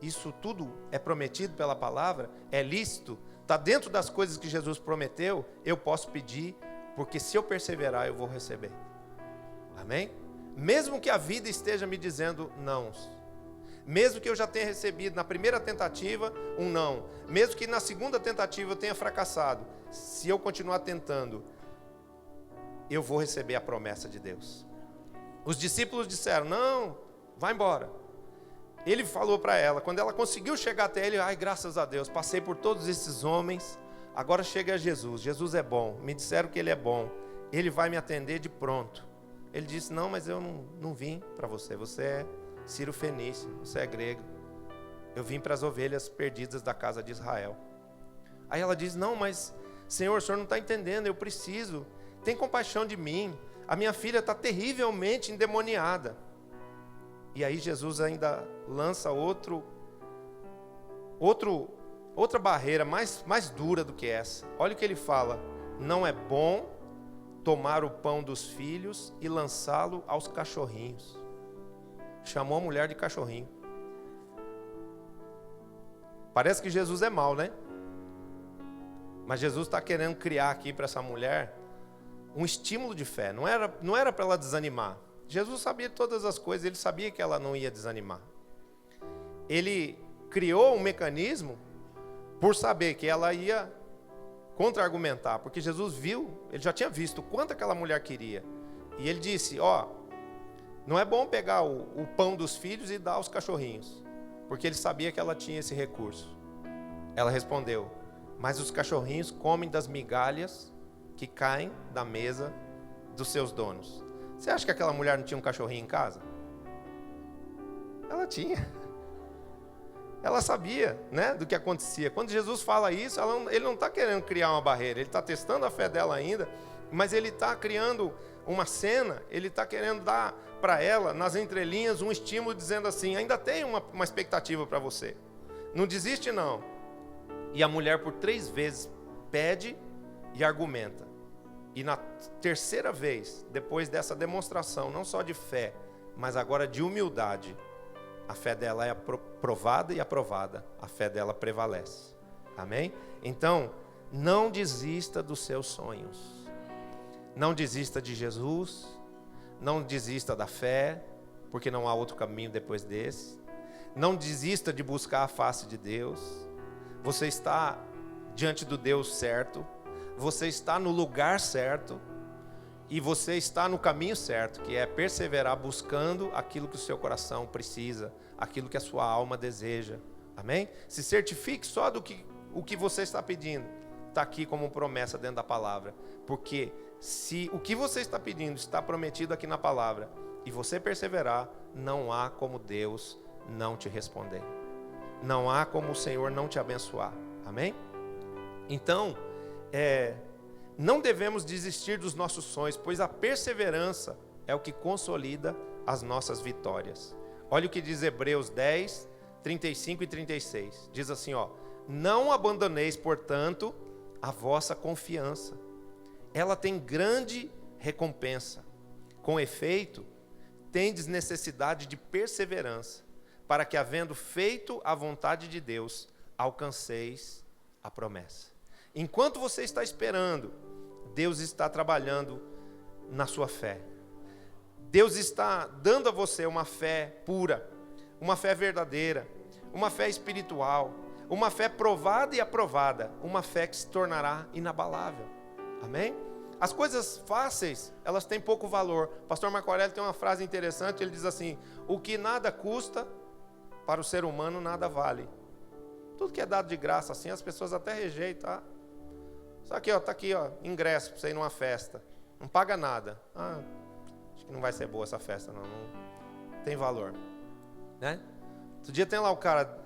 isso tudo é prometido pela palavra, é lícito, está dentro das coisas que Jesus prometeu, eu posso pedir, porque se eu perseverar eu vou receber. Amém? Mesmo que a vida esteja me dizendo não, mesmo que eu já tenha recebido na primeira tentativa um não, mesmo que na segunda tentativa eu tenha fracassado, se eu continuar tentando, eu vou receber a promessa de Deus. Os discípulos disseram, não, vai embora. Ele falou para ela, quando ela conseguiu chegar até ele, ai, graças a Deus, passei por todos esses homens, agora chega a Jesus. Jesus é bom, me disseram que ele é bom, ele vai me atender de pronto. Ele disse, não, mas eu não vim para você, você é Ciro Fenício, você é grego. Eu vim para as ovelhas perdidas da casa de Israel. Aí ela diz, não, mas Senhor, o Senhor não está entendendo, eu preciso, tem compaixão de mim, a minha filha está terrivelmente endemoniada. E aí Jesus ainda lança outra barreira mais dura do que essa. Olha o que ele fala, não é bom tomar o pão dos filhos e lançá-lo aos cachorrinhos. Chamou a mulher de cachorrinho. Parece que Jesus é mau, né? Mas Jesus está querendo criar aqui para essa mulher um estímulo de fé. Não era para ela desanimar. Jesus sabia todas as coisas, ele sabia que ela não ia desanimar. Ele criou um mecanismo por saber que ela ia contra-argumentar, porque Jesus viu, ele já tinha visto o quanto aquela mulher queria. E ele disse, não é bom pegar o pão dos filhos e dar aos cachorrinhos, porque ele sabia que ela tinha esse recurso. Ela respondeu, mas os cachorrinhos comem das migalhas que caem da mesa dos seus donos. Você acha que aquela mulher não tinha um cachorrinho em casa? Ela tinha. Ela sabia, né, do que acontecia. Quando Jesus fala isso, ele não está querendo criar uma barreira, ele está testando a fé dela ainda, mas ele está criando uma cena, ele está querendo dar para ela, nas entrelinhas, um estímulo dizendo assim, ainda tem uma expectativa para você. Não desiste não. E a mulher por 3 vezes pede e argumenta. E na terceira vez, depois dessa demonstração, não só de fé, mas agora de humildade, a fé dela é provada e aprovada, a fé dela prevalece. Amém? Então, não desista dos seus sonhos. Não desista de Jesus, não desista da fé, porque não há outro caminho depois desse. Não desista de buscar a face de Deus. Você está diante do Deus certo. Você está no lugar certo e você está no caminho certo, que é perseverar buscando aquilo que o seu coração precisa, aquilo que a sua alma deseja. Amém? Se certifique só do que o que você está pedindo está aqui como promessa dentro da palavra, porque se o que você está pedindo está prometido aqui na palavra e você perseverar, não há como Deus não te responder, não há como o Senhor não te abençoar. Amém? Então, não devemos desistir dos nossos sonhos, pois a perseverança é o que consolida as nossas vitórias. Olha o que diz Hebreus 10, 35 e 36. Diz assim, não abandoneis, portanto, a vossa confiança. Ela tem grande recompensa. Com efeito, tendes necessidade de perseverança, para que, havendo feito a vontade de Deus, alcanceis a promessa. Enquanto você está esperando, Deus está trabalhando na sua fé. Deus está dando a você uma fé pura, uma fé verdadeira, uma fé espiritual, uma fé provada e aprovada, uma fé que se tornará inabalável. Amém? As coisas fáceis, elas têm pouco valor. O pastor Marco Aurélio tem uma frase interessante, ele diz assim, o que nada custa, para o ser humano nada vale. Tudo que é dado de graça assim, as pessoas até rejeitam. Só aqui, tá aqui, ingresso para você ir numa festa. Não paga nada. Acho que não vai ser boa essa festa, não tem valor. Né? Outro dia tem lá o cara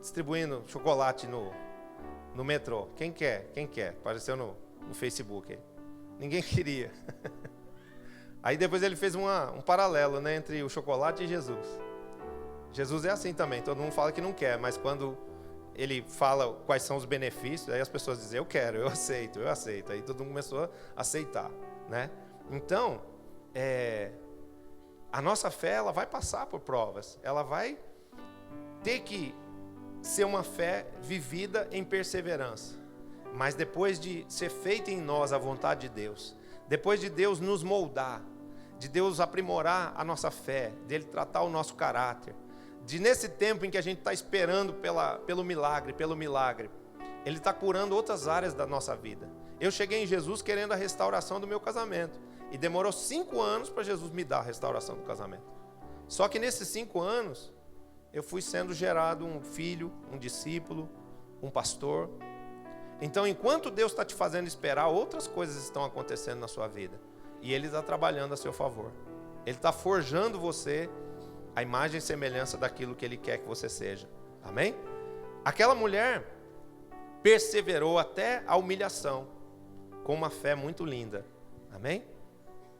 distribuindo chocolate no metrô. Quem quer? Apareceu no Facebook aí. Ninguém queria. Aí depois ele fez um paralelo, né, entre o chocolate e Jesus. Jesus é assim também, todo mundo fala que não quer, mas quando ele fala quais são os benefícios, aí as pessoas dizem, eu quero, eu aceito. Aí todo mundo começou a aceitar, né? Então, a nossa fé, ela vai passar por provas, ela vai ter que ser uma fé vivida em perseverança. Mas depois de ser feita em nós a vontade de Deus, depois de Deus nos moldar, de Deus aprimorar a nossa fé, dele tratar o nosso caráter, de nesse tempo em que a gente está esperando pelo milagre, Ele está curando outras áreas da nossa vida. Eu cheguei em Jesus querendo a restauração do meu casamento. E demorou 5 anos para Jesus me dar a restauração do casamento. Só que nesses 5 anos, eu fui sendo gerado um filho, um discípulo, um pastor. Então, enquanto Deus está te fazendo esperar, outras coisas estão acontecendo na sua vida. E Ele está trabalhando a seu favor. Ele está forjando você a imagem e semelhança daquilo que Ele quer que você seja. Amém? Aquela mulher perseverou até a humilhação, com uma fé muito linda. Amém?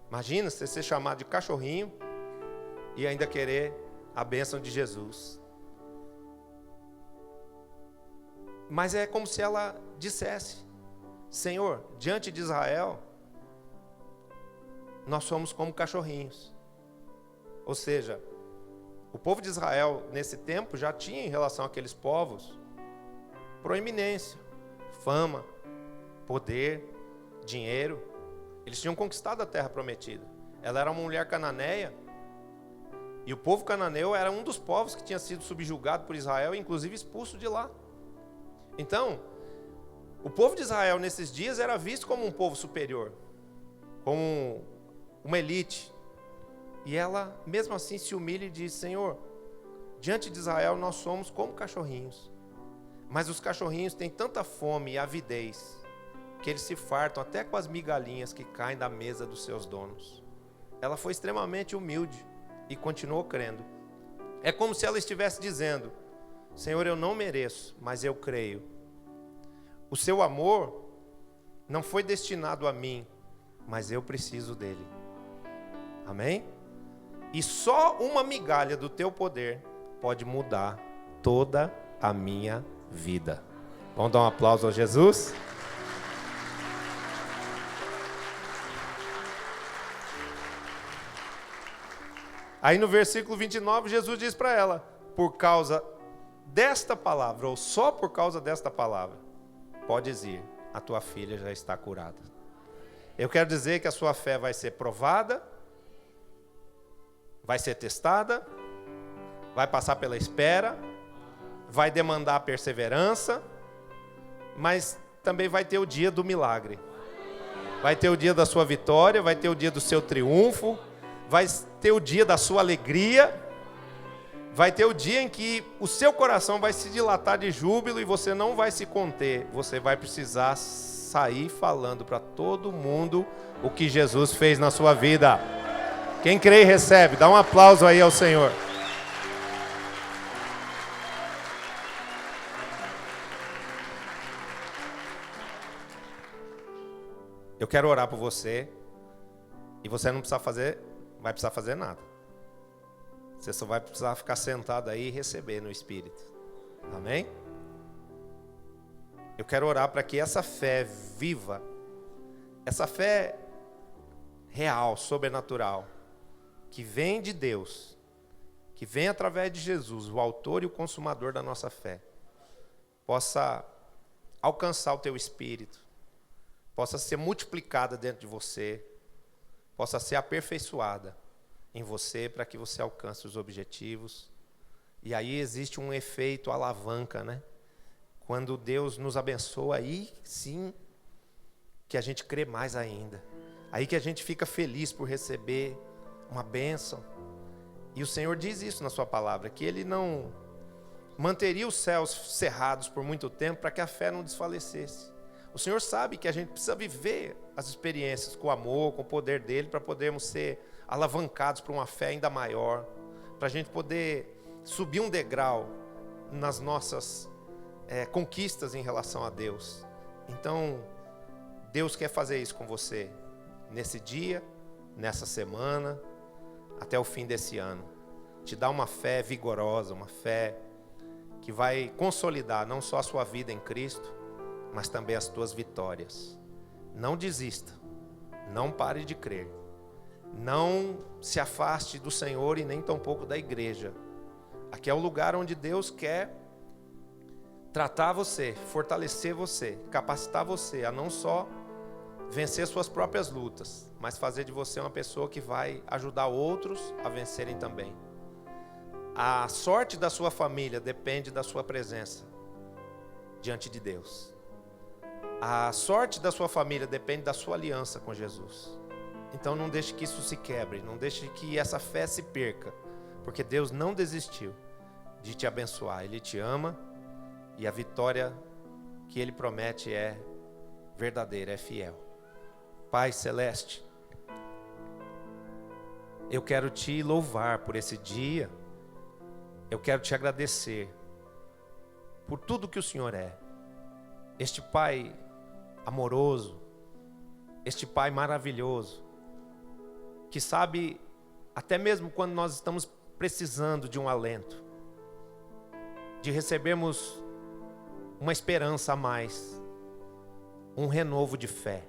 Imagina você ser chamado de cachorrinho e ainda querer a bênção de Jesus. Mas é como se ela dissesse: Senhor, diante de Israel, nós somos como cachorrinhos. Ou seja, o povo de Israel, nesse tempo, já tinha em relação àqueles povos proeminência, fama, poder, dinheiro. Eles tinham conquistado a terra prometida. Ela era uma mulher cananeia. E o povo cananeu era um dos povos que tinha sido subjugado por Israel, inclusive expulso de lá. Então, o povo de Israel nesses dias era visto como um povo superior, como uma elite. E ela, mesmo assim, se humilha e diz: Senhor, diante de Israel nós somos como cachorrinhos. Mas os cachorrinhos têm tanta fome e avidez que eles se fartam até com as migalhinhas que caem da mesa dos seus donos. Ela foi extremamente humilde e continuou crendo. É como se ela estivesse dizendo: Senhor, eu não mereço, mas eu creio. O seu amor não foi destinado a mim, mas eu preciso dele. Amém? E só uma migalha do teu poder pode mudar toda a minha vida. Vamos dar um aplauso a Jesus? Aí no versículo 29, Jesus diz para ela: por causa desta palavra, ou só por causa desta palavra, podes ir, a tua filha já está curada. Eu quero dizer que a sua fé vai ser provada, vai ser testada, vai passar pela espera, vai demandar perseverança, mas também vai ter o dia do milagre. Vai ter o dia da sua vitória, vai ter o dia do seu triunfo, vai ter o dia da sua alegria, vai ter o dia em que o seu coração vai se dilatar de júbilo e você não vai se conter. Você vai precisar sair falando para todo mundo o que Jesus fez na sua vida. Quem crê e recebe, dá um aplauso aí ao Senhor. Eu quero orar por você e você não precisa vai precisar fazer nada. Você só vai precisar ficar sentado aí e receber no Espírito. Amém? Eu quero orar para que essa fé viva, essa fé real, sobrenatural, que vem de Deus, que vem através de Jesus, o autor e o consumador da nossa fé, possa alcançar o teu espírito, possa ser multiplicada dentro de você, possa ser aperfeiçoada em você para que você alcance os objetivos. E aí existe um efeito alavanca, né? Quando Deus nos abençoa, aí sim que a gente crê mais ainda. Aí que a gente fica feliz por receber uma bênção. E o Senhor diz isso na sua palavra, que Ele não manteria os céus cerrados por muito tempo para que a fé não desfalecesse. O Senhor sabe que a gente precisa viver as experiências com o amor, com o poder dEle, para podermos ser alavancados para uma fé ainda maior, para a gente poder subir um degrau nas nossas conquistas em relação a Deus. Então, Deus quer fazer isso com você, nesse dia, nessa semana, até o fim desse ano. Te dar uma fé vigorosa, uma fé que vai consolidar não só a sua vida em Cristo, mas também as tuas vitórias. Não desista, não pare de crer, não se afaste do Senhor e nem tampouco da igreja. Aqui é o lugar onde Deus quer tratar você, fortalecer você, capacitar você a não só vencer suas próprias lutas, mas fazer de você uma pessoa que vai ajudar outros a vencerem também. A sorte da sua família depende da sua presença diante de Deus. A sorte da sua família depende da sua aliança com Jesus. Então não deixe que isso se quebre, não deixe que essa fé se perca, porque Deus não desistiu de te abençoar. Ele te ama e a vitória que Ele promete é verdadeira, é fiel. Pai Celeste, eu quero te louvar por esse dia, eu quero te agradecer por tudo que o Senhor é. Este Pai amoroso, este Pai maravilhoso, que sabe até mesmo quando nós estamos precisando de um alento, de recebermos uma esperança a mais, um renovo de fé.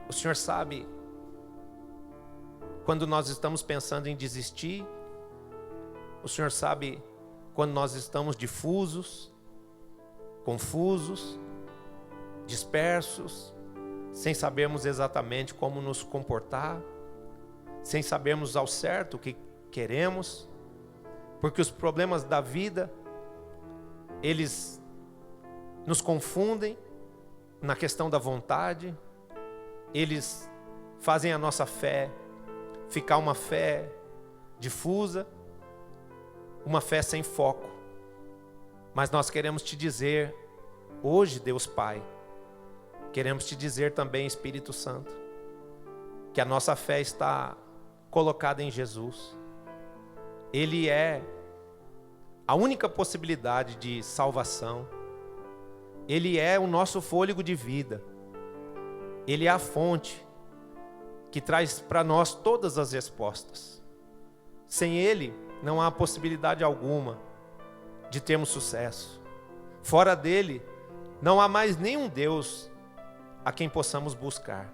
O Senhor sabe quando nós estamos pensando em desistir, o Senhor sabe quando nós estamos difusos, confusos, dispersos, sem sabermos exatamente como nos comportar, sem sabermos ao certo o que queremos, porque os problemas da vida, eles nos confundem na questão da vontade, eles fazem a nossa fé ficar uma fé difusa, uma fé sem foco. Mas nós queremos te dizer hoje, Deus Pai, queremos te dizer também, Espírito Santo, que a nossa fé está colocada em Jesus. Ele é a única possibilidade de salvação. Ele é o nosso fôlego de vida. Ele é a fonte que traz para nós todas as respostas. Sem Ele, não há possibilidade alguma de termos sucesso. Fora dele, não há mais nenhum Deus a quem possamos buscar.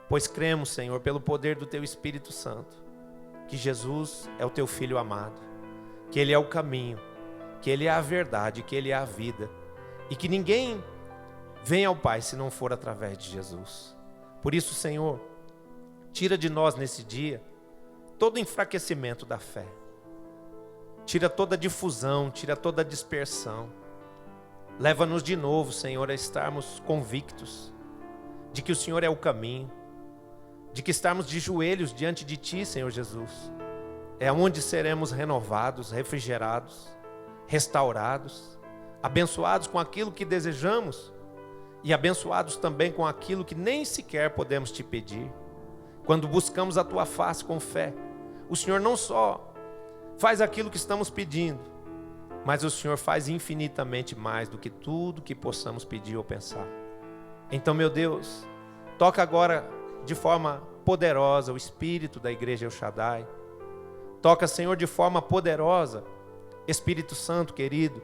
Pois cremos, Senhor, pelo poder do Teu Espírito Santo, que Jesus é o Teu Filho amado, que Ele é o caminho, que Ele é a verdade, que Ele é a vida, e que ninguém vem ao Pai se não for através de Jesus. Por isso, Senhor, tira de nós nesse dia todo enfraquecimento da fé. Tira toda a difusão, tira toda a dispersão. Leva-nos de novo, Senhor, a estarmos convictos de que o Senhor é o caminho, de que estarmos de joelhos diante de Ti, Senhor Jesus, é onde seremos renovados, refrigerados, restaurados, abençoados com aquilo que desejamos e abençoados também com aquilo que nem sequer podemos Te pedir. Quando buscamos a Tua face com fé, o Senhor não só faz aquilo que estamos pedindo, mas o Senhor faz infinitamente mais do que tudo que possamos pedir ou pensar. Então, meu Deus, toca agora de forma poderosa o espírito da igreja El Shaddai. Toca, Senhor, de forma poderosa, Espírito Santo querido,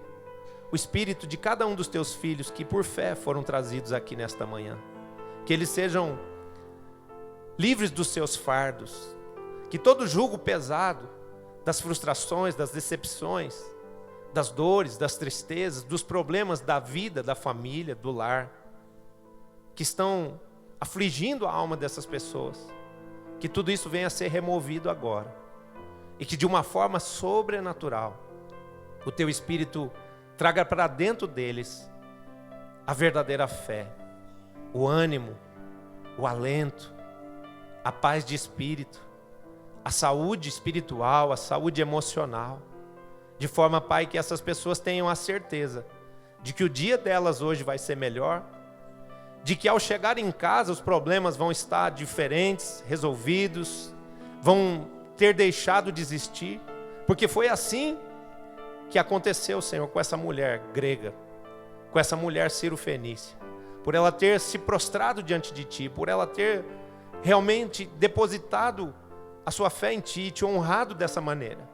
o espírito de cada um dos Teus filhos que por fé foram trazidos aqui nesta manhã. Que eles sejam livres dos seus fardos, que todo jugo pesado das frustrações, das decepções, das dores, das tristezas, dos problemas da vida, da família, do lar, que estão afligindo a alma dessas pessoas, que tudo isso venha a ser removido agora, e que de uma forma sobrenatural, o Teu Espírito traga para dentro deles a verdadeira fé, o ânimo, o alento, a paz de espírito, a saúde espiritual, a saúde emocional, de forma, Pai, que essas pessoas tenham a certeza de que o dia delas hoje vai ser melhor, de que ao chegar em casa os problemas vão estar diferentes, resolvidos, vão ter deixado de existir, porque foi assim que aconteceu, Senhor, com essa mulher grega, com essa mulher Ciro-fenícia, por ela ter se prostrado diante de Ti, por ela ter realmente depositado a sua fé em Ti, te honrado dessa maneira.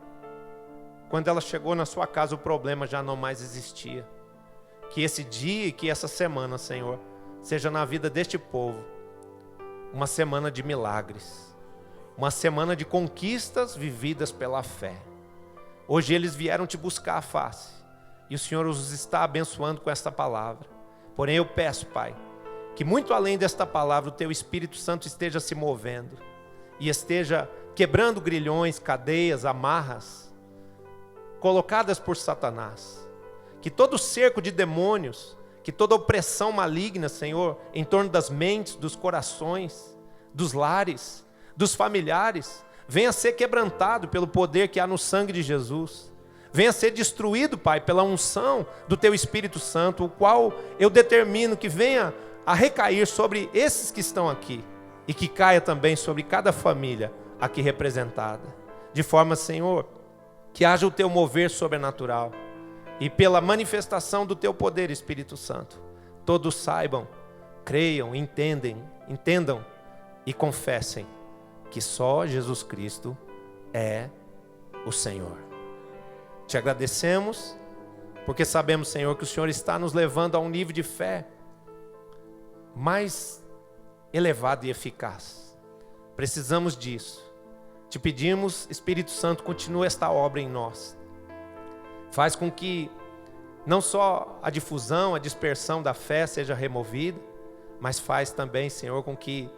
Quando ela chegou na sua casa, o problema já não mais existia. Que esse dia e que essa semana, Senhor, seja na vida deste povo uma semana de milagres, uma semana de conquistas vividas pela fé. Hoje eles vieram Te buscar a face, e o Senhor os está abençoando com esta palavra. Porém eu peço, Pai, que muito além desta palavra, o Teu Espírito Santo esteja se movendo, e esteja quebrando grilhões, cadeias, amarras, colocadas por Satanás. Que todo cerco de demônios que toda opressão maligna, Senhor, em torno das mentes, dos corações, dos lares, dos familiares, venha ser quebrantado pelo poder que há no sangue de Jesus. Venha ser destruído, Pai, pela unção do Teu Espírito Santo, o qual eu determino que venha a recair sobre esses que estão aqui e que caia também sobre cada família aqui representada. De forma, Senhor, que haja o Teu mover sobrenatural e pela manifestação do Teu poder, Espírito Santo, todos saibam, creiam, entendam e confessem que só Jesus Cristo é o Senhor. Te agradecemos, porque sabemos, Senhor, que o Senhor está nos levando a um nível de fé mais elevado e eficaz. Precisamos disso. Te pedimos, Espírito Santo, continue esta obra em nós. Faz com que não só a difusão, a dispersão da fé seja removida, mas faz também, Senhor, com que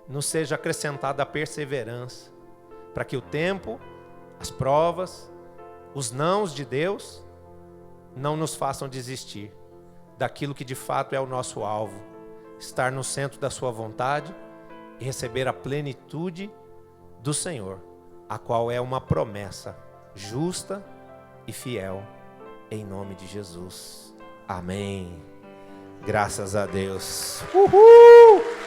nos seja acrescentada a perseverança, para que o tempo, as provas, os nãos de Deus não nos façam desistir daquilo que de fato é o nosso alvo, estar no centro da sua vontade e receber a plenitude do Senhor, a qual é uma promessa justa e fiel, em nome de Jesus. Amém. Graças a Deus. Uhul!